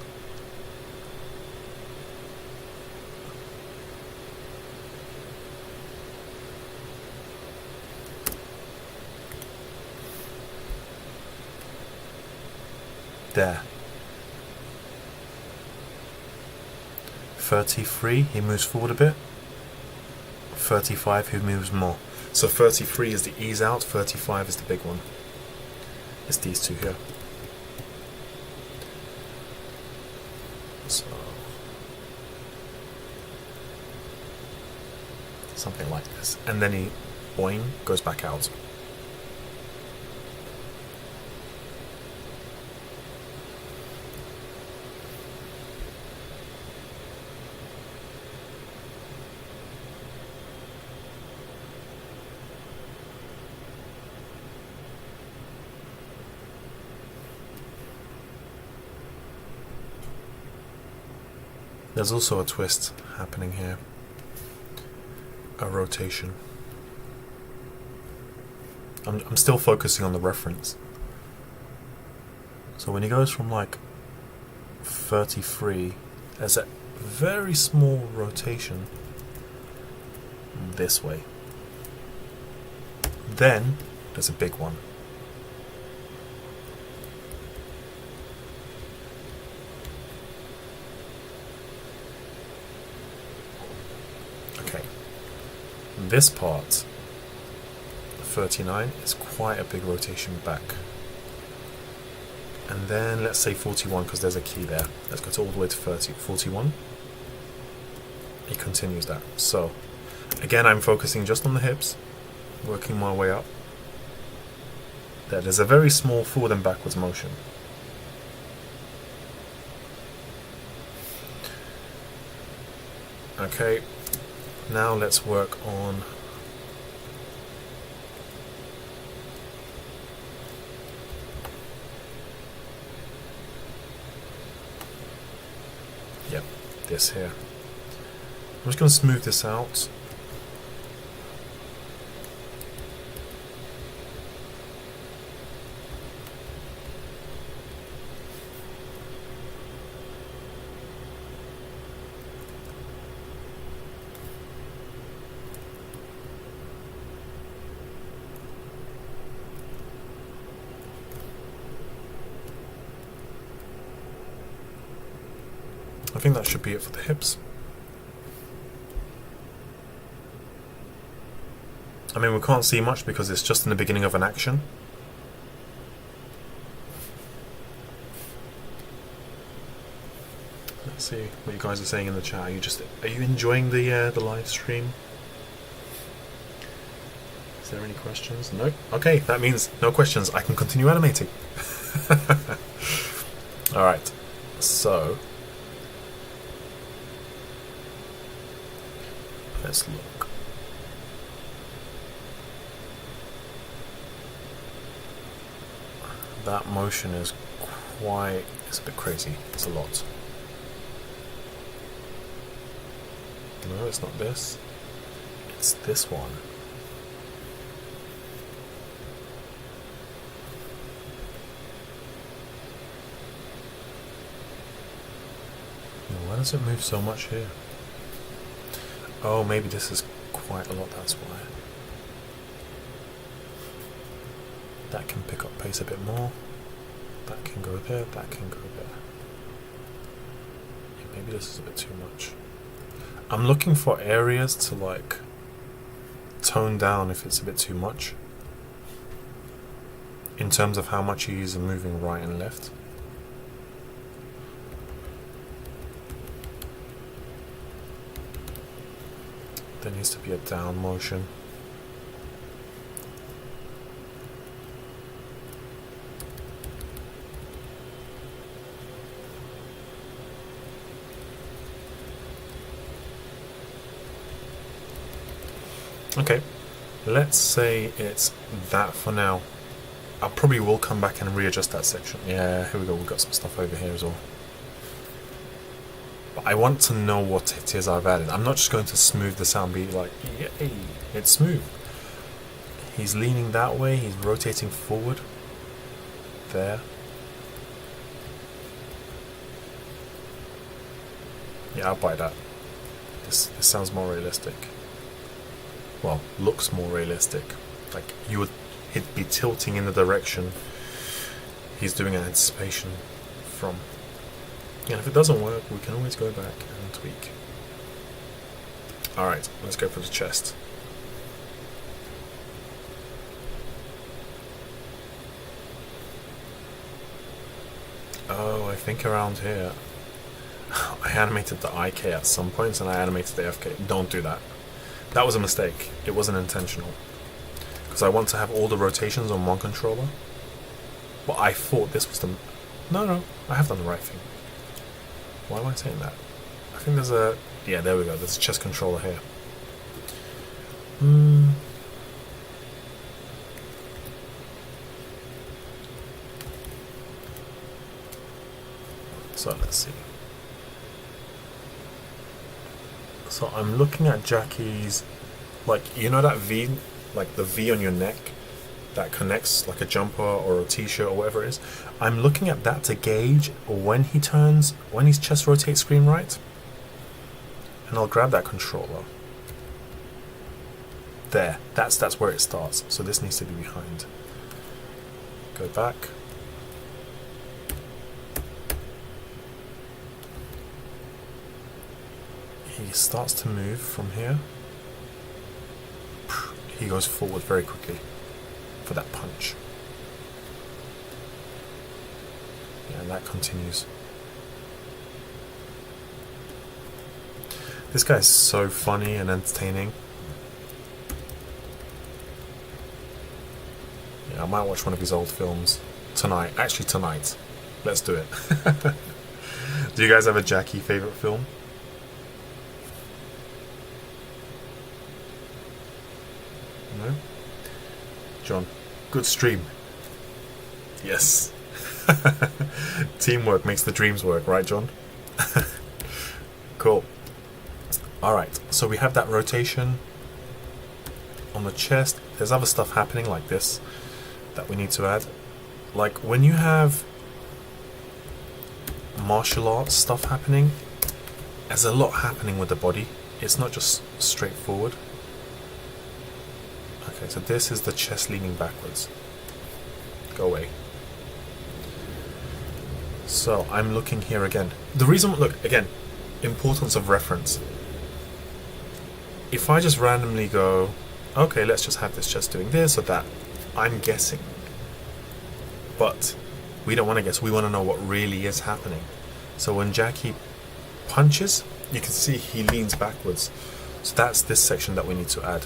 There. 33, he moves forward a bit. 35, he moves more. So 33 is the ease out, 35 is the big one. It's these two here. So something like this. And then he, boing, goes back out. There's also a twist happening here, a rotation. I'm still focusing on the reference. So when he goes from like 33, there's a very small rotation this way. Then there's a big one. This part, 39, is quite a big rotation back. And then let's say 41, because there's a key there. Let's go to all the way to 41. He continues that. So, again, I'm focusing just on the hips, working my way up. There's a very small forward and backwards motion. Okay. Now let's work on this here. I'm just going to smooth this out. I think that should be it for the hips. I mean, we can't see much because it's just in the beginning of an action. Let's see what you guys are saying in the chat. Are you enjoying the live stream? Is there any questions? No? Okay, that means no questions. I can continue animating. Alright, so let's look. That motion is it's a bit crazy. It's a lot. No, it's not this. It's this one. Why does it move so much here? Oh, maybe this is quite a lot, that's why. That can pick up pace a bit more. That can go there, that can go there. Yeah, maybe this is a bit too much. I'm looking for areas to like tone down if it's a bit too much. In terms of how much he's moving right and left. There needs to be a down motion. Okay, let's say it's that for now. I probably will come back and readjust that section. Yeah, here we go, we've got some stuff over here as well. But I want to know what it is I've added. I'm not just going to smooth this out and be like, yay, it's smooth. He's leaning that way, he's rotating forward. There. Yeah, I'll buy that. This sounds more realistic. Well, looks more realistic. Like he'd be tilting in the direction he's doing an anticipation from. And if it doesn't work, we can always go back and tweak. Alright, let's go for the chest. Oh, I think around here I animated the IK at some points and I animated the FK. Don't do that. That was a mistake. It wasn't intentional. Because I want to have all the rotations on one controller. But I thought this was the... No, I have done the right thing. Why am I saying that? I think there's a... Yeah, there we go. There's a chest controller here. So let's see. So I'm looking at Jackie's, like, you know that V, like the V on your neck that connects like a jumper or a t-shirt or whatever it is. I'm looking at that to gauge when he turns, when his chest rotates screen right. And I'll grab that controller. There, that's where it starts. So this needs to be behind. Go back. He starts to move from here. He goes forward very quickly for that punch. Yeah, and that continues. This guy's so funny and entertaining. Yeah, I might watch one of his old films tonight. Actually, tonight. Let's do it. Do you guys have a Jackie favorite film? No? John, good stream. Yes. Teamwork makes the dreams work, right, John? Cool. Alright, so we have that rotation on the chest. There's other stuff happening like this that we need to add. Like when you have martial arts stuff happening, there's a lot happening with the body. It's not just straightforward. Okay, so this is the chest leaning backwards. Go away. So I'm looking here again. The reason, look, again, importance of reference. If I just randomly go, okay, let's just have this chest doing this or that. I'm guessing. But we don't want to guess. We want to know what really is happening. So when Jackie punches, you can see he leans backwards. So that's this section that we need to add.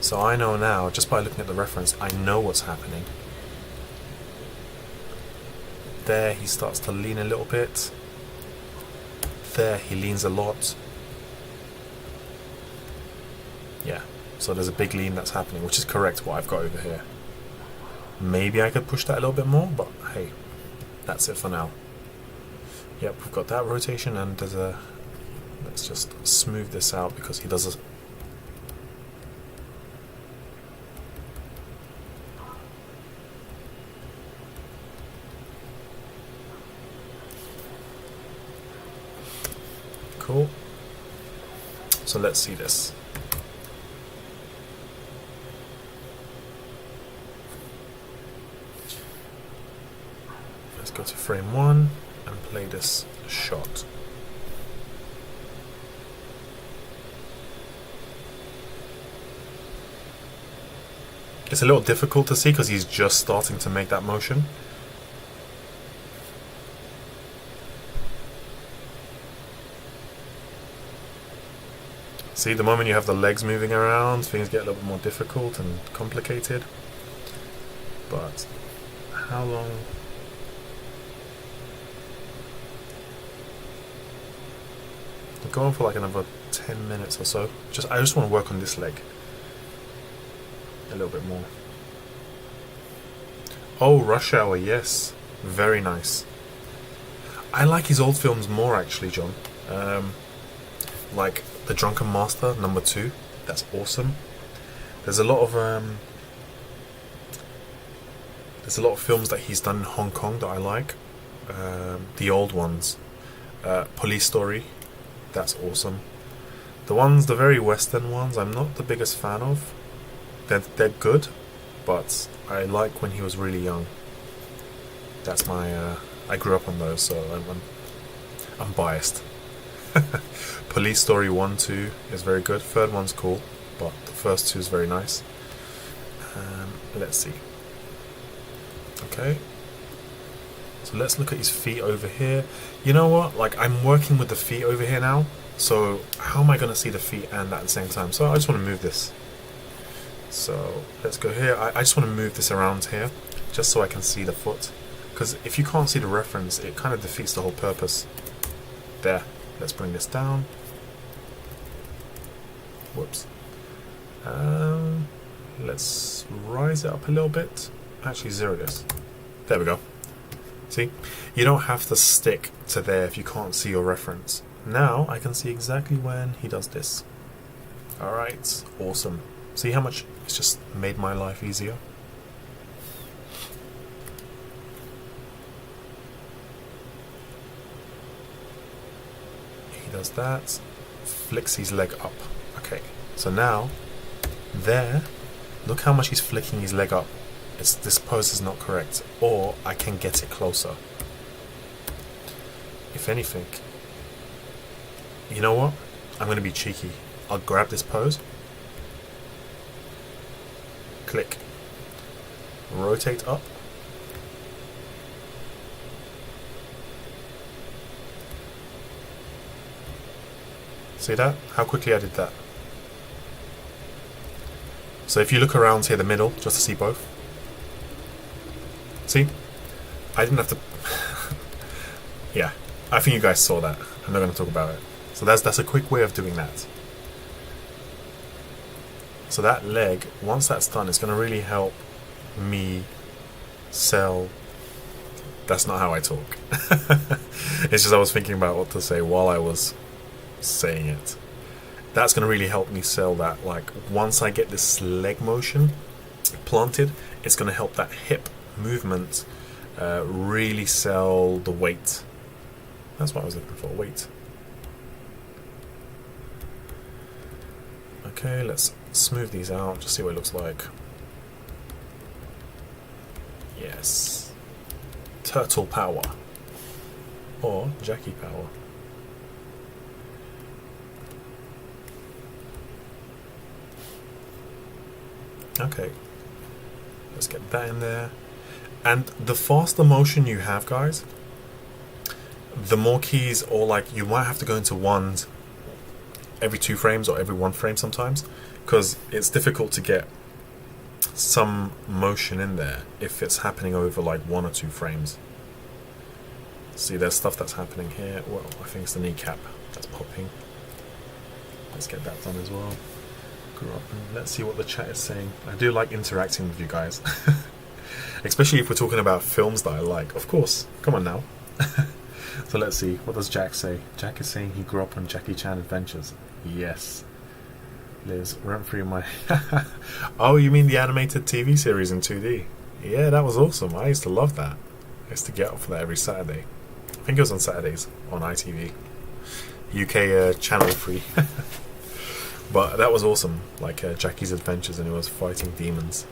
So I know now, just by looking at the reference, I know what's happening. There he starts to lean a little bit. There he leans a lot. Yeah, so there's a big lean that's happening, which is correct what I've got over here. Maybe I could push that a little bit more, but hey, that's it for now. Yep, we've got that rotation, and there's a... Let's just smooth this out because he does a... Cool. So let's see this. Let's go to frame 1 and play this shot. It's a little difficult to see because he's just starting to make that motion. See, the moment you have the legs moving around, things get a little bit more difficult and complicated. But how long? We're going for like another 10 minutes or so. I just want to work on this leg a little bit more. Oh, Rush Hour, yes. Very nice. I like his old films more actually, John. Like The Drunken Master, number 2. That's awesome. There's a lot of films that he's done in Hong Kong that I like. The old ones. Police Story. That's awesome. The very Western ones, I'm not the biggest fan of. They're good, but I like when he was really young. That's my... I grew up on those, so I'm biased. Police Story 1, 2 is very good. Third one's cool, but the first 2 is very nice. Let's see. Okay. So let's look at his feet over here. You know what? Like, I'm working with the feet over here now. So how am I going to see the feet and that at the same time? So I just want to move this. So let's go here. I just want to move this around here, just so I can see the foot. Because if you can't see the reference, it kind of defeats the whole purpose. There. Let's bring this down. Whoops. Let's rise it up a little bit. Actually, zero this. There we go. See? You don't have to stick to there if you can't see your reference. Now I can see exactly when he does this. Alright, awesome. See how much it's just made my life easier? He does that, flicks his leg up. Okay, so now, there, look how much he's flicking his leg up. This pose is not correct, or I can get it closer. If anything, you know what? I'm going to be cheeky. I'll grab this pose, click, rotate up, see that? How quickly I did that. So if you look around here, the middle, just to see both. See? I didn't have to... Yeah, I think you guys saw that. I'm not going to talk about it. So that's a quick way of doing that. So that leg, once that's done, it's going to really help me sell... That's not how I talk. It's just I was thinking about what to say while I was saying it. That's going to really help me sell that. Like, once I get this leg motion planted, it's going to help that hip movement really sell the weight. That's what I was looking for, weight. Okay, let's smooth these out, just see what it looks like. Yes. Turtle power. Or Jackie power. Okay, let's get that in there. And the faster motion you have, guys, the more keys, or like you might have to go into ones every 2 frames or every 1 frame sometimes, because it's difficult to get some motion in there if it's happening over like 1 or 2 frames. See, there's stuff that's happening here. Well, I think it's the kneecap that's popping. Let's get that done as well. Let's see what the chat is saying. I do like interacting with you guys. Especially if we're talking about films that I like. Of course. Come on now. So let's see. What does Jack say? Jack is saying he grew up on Jackie Chan adventures. Yes. Liz, rent free my... Oh, you mean the animated TV series in 2D? Yeah, that was awesome. I used to love that. I used to get up for that every Saturday. I think it was on Saturdays on ITV. UK channel 3. But that was awesome. Like Jackie's Adventures, and it was fighting demons.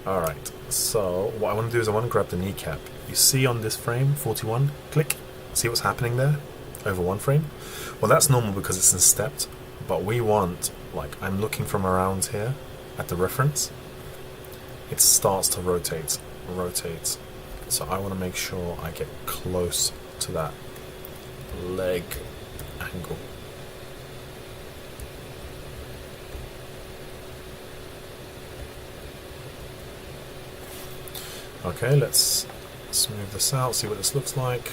Alright, so what I want to do is I want to grab the kneecap. You see on this frame, 41, click. See what's happening there? Over 1 frame? Well, that's normal because it's in stepped. But we want, like, I'm looking from around here at the reference. It starts to rotate. So I want to make sure I get close to that leg angle. Okay, let's smooth this out, see what this looks like.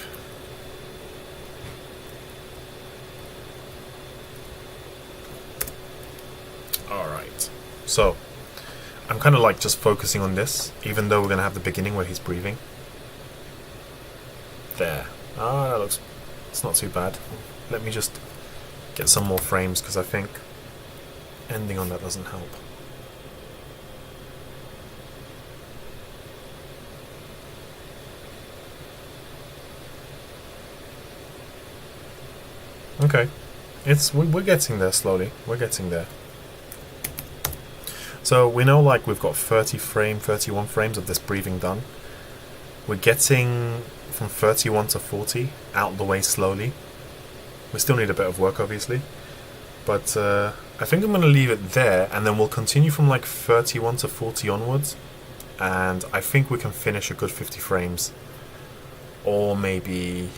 Alright, so I'm kind of like just focusing on this, even though we're going to have the beginning where he's breathing. There. Ah, that looks... it's not too bad. Let me just get some more frames, because I think ending on that doesn't help. Okay, we're getting there slowly. We're getting there. So we know, like, we've got 31 frames of this breathing done. We're getting from 31 to 40 out the way slowly. We still need a bit of work, obviously, but I think I'm going to leave it there, and then we'll continue from like 31 to 40 onwards, and I think we can finish a good 50 frames, or maybe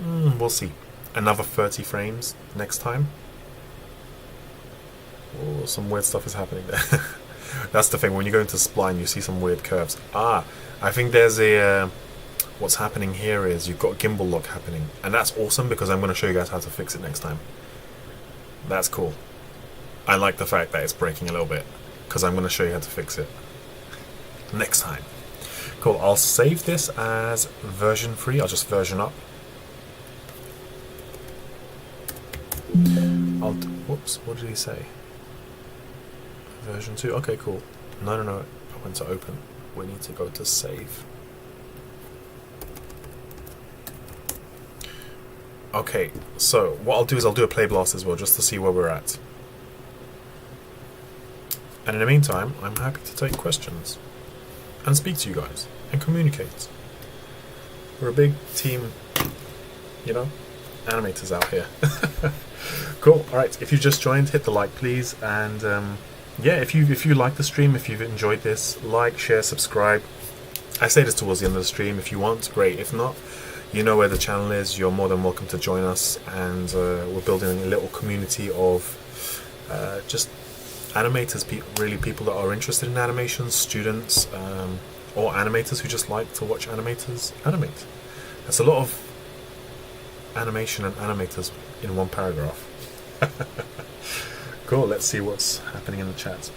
we'll see. Another 30 frames next time. Oh, some weird stuff is happening there. That's the thing, when you go into Spline you see some weird curves. I think there's a what's happening here is you've got gimbal lock happening, and that's awesome because I'm going to show you guys how to fix it next time. That's cool. I like the fact that it's breaking a little bit, because I'm going to show you how to fix it next time. Cool, I'll save this as version 3. I'll just version up. Whoops, what did he say? Version 2? Okay, cool. No, I went to open. We need to go to save. Okay, so what I'll do is I'll do a play blast as well, just to see where we're at. And in the meantime, I'm happy to take questions and speak to you guys and communicate. We're a big team, you know, animators out here. Cool. Alright, if you just joined, hit the like please, and yeah, if you like the stream, if you've enjoyed this, like, share, subscribe. I say this towards the end of the stream. If you want, great. If not, you know where the channel is. You're more than welcome to join us, and we're building a little community of just animators, really people that are interested in animation, students, or animators who just like to watch animators animate. That's a lot of animation and animators in one paragraph. Cool, let's see what's happening in the chat.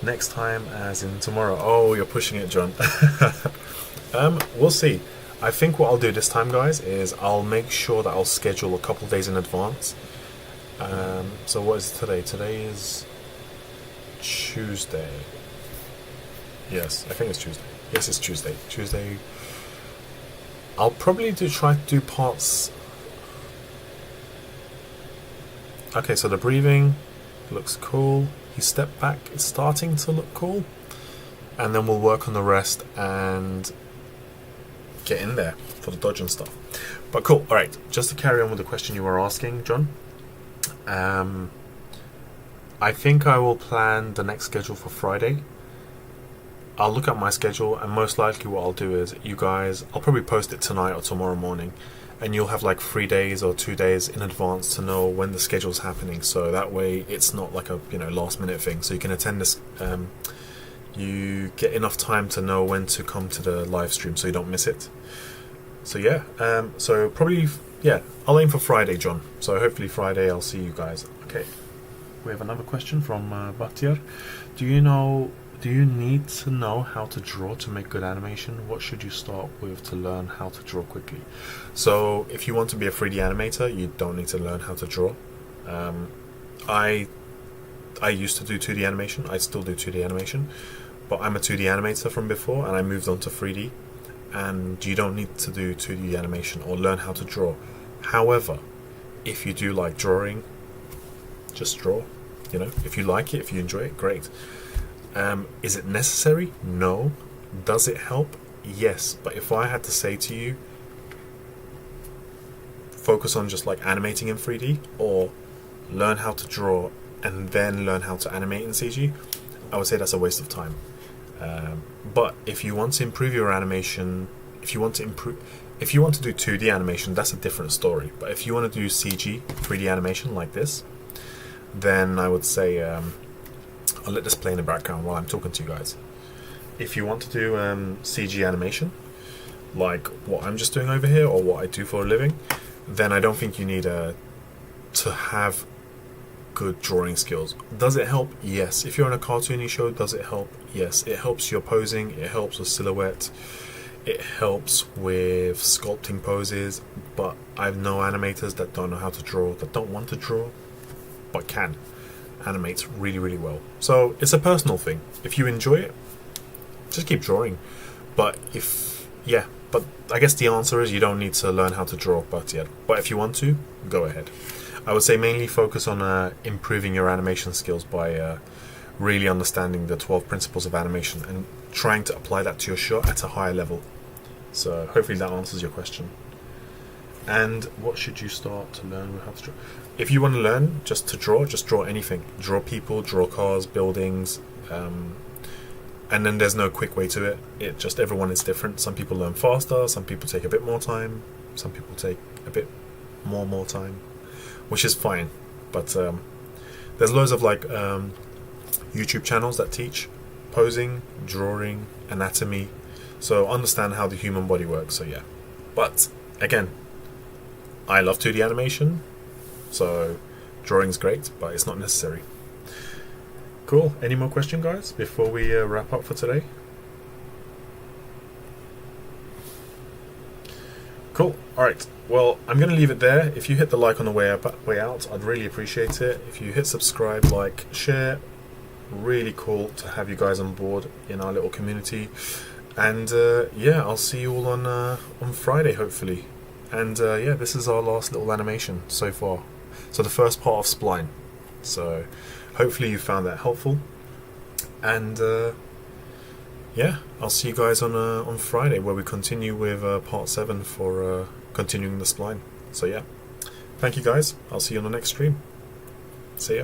Next time, as in tomorrow. Oh, you're pushing it, John. We'll see. I think what I'll do this time, guys, is I'll make sure that I'll schedule a couple days in advance. So what is today? Today is Tuesday. Yes, I think it's Tuesday. Yes, it's Tuesday. Tuesday. I'll probably try to do parts. Okay, so the breathing looks cool. He stepped back. It's starting to look cool. And then we'll work on the rest and get in there for the dodge and stuff. But cool. Alright, just to carry on with the question you were asking, John. I think I will plan the next schedule for Friday. I'll look at my schedule, and most likely what I'll do is, you guys, I'll probably post it tonight or tomorrow morning, and you'll have like 3 days or 2 days in advance to know when the schedule's happening. So that way, it's not like a last minute thing. So you can attend this. You get enough time to know when to come to the live stream, so you don't miss it. So yeah. So probably I'll aim for Friday, John. So hopefully Friday I'll see you guys. Okay. We have another question from Bakhtiar. Do you need to know how to draw to make good animation? What should you start with to learn how to draw quickly? So if you want to be a 3D animator, you don't need to learn how to draw. I used to do 2D animation. I still do 2D animation, but I'm a 2D animator from before, and I moved on to 3D. And you don't need to do 2D animation or learn how to draw. However, if you do like drawing, just draw. If you like it, if you enjoy it, great. Is it necessary? No. Does it help? Yes. But if I had to say to you, focus on just like animating in 3D, or learn how to draw and then learn how to animate in CG, I would say that's a waste of time. But if you want to improve your animation, if you want to do 2D animation, that's a different story. But if you want to do CG, 3D animation like this, then I would say I'll let this play in the background while I'm talking to you guys. If you want to do CG animation, like what I'm just doing over here, or what I do for a living, then I don't think you need to have good drawing skills. Does it help? Yes. If you're on a cartoony show, does it help? Yes. It helps your posing, it helps with silhouette, it helps with sculpting poses, but I know animators that don't know how to draw, that don't want to draw, but can animate really, really well. So it's a personal thing. If you enjoy it, just keep drawing. But I guess the answer is you don't need to learn how to draw but if you want to, go ahead. I would say mainly focus on improving your animation skills by really understanding the 12 principles of animation and trying to apply that to your shot at a higher level. So hopefully that answers your question. And what should you start to learn how to draw? If you want to learn just draw anything. Draw people, draw cars, buildings, and then there's no quick way to it. Everyone is different. Some people learn faster, some people take a bit more time, some people take a bit more time, which is fine. But there's loads of like YouTube channels that teach posing, drawing, anatomy, so understand how the human body works. So yeah, but again, I love 2D animation, so drawing's great, but it's not necessary. Cool. Any more questions, guys, before we wrap up for today? Cool. Alright, well, I'm going to leave it there. If you hit the like on the way out, I'd really appreciate it. If you hit subscribe, like, share, really cool to have you guys on board in our little community. And I'll see you all on Friday, hopefully. And this is our last little animation so far. So the first part of Spline. So hopefully you found that helpful. And I'll see you guys on Friday, where we continue with part 7 for continuing the Spline. So yeah, thank you guys. I'll see you on the next stream. See ya.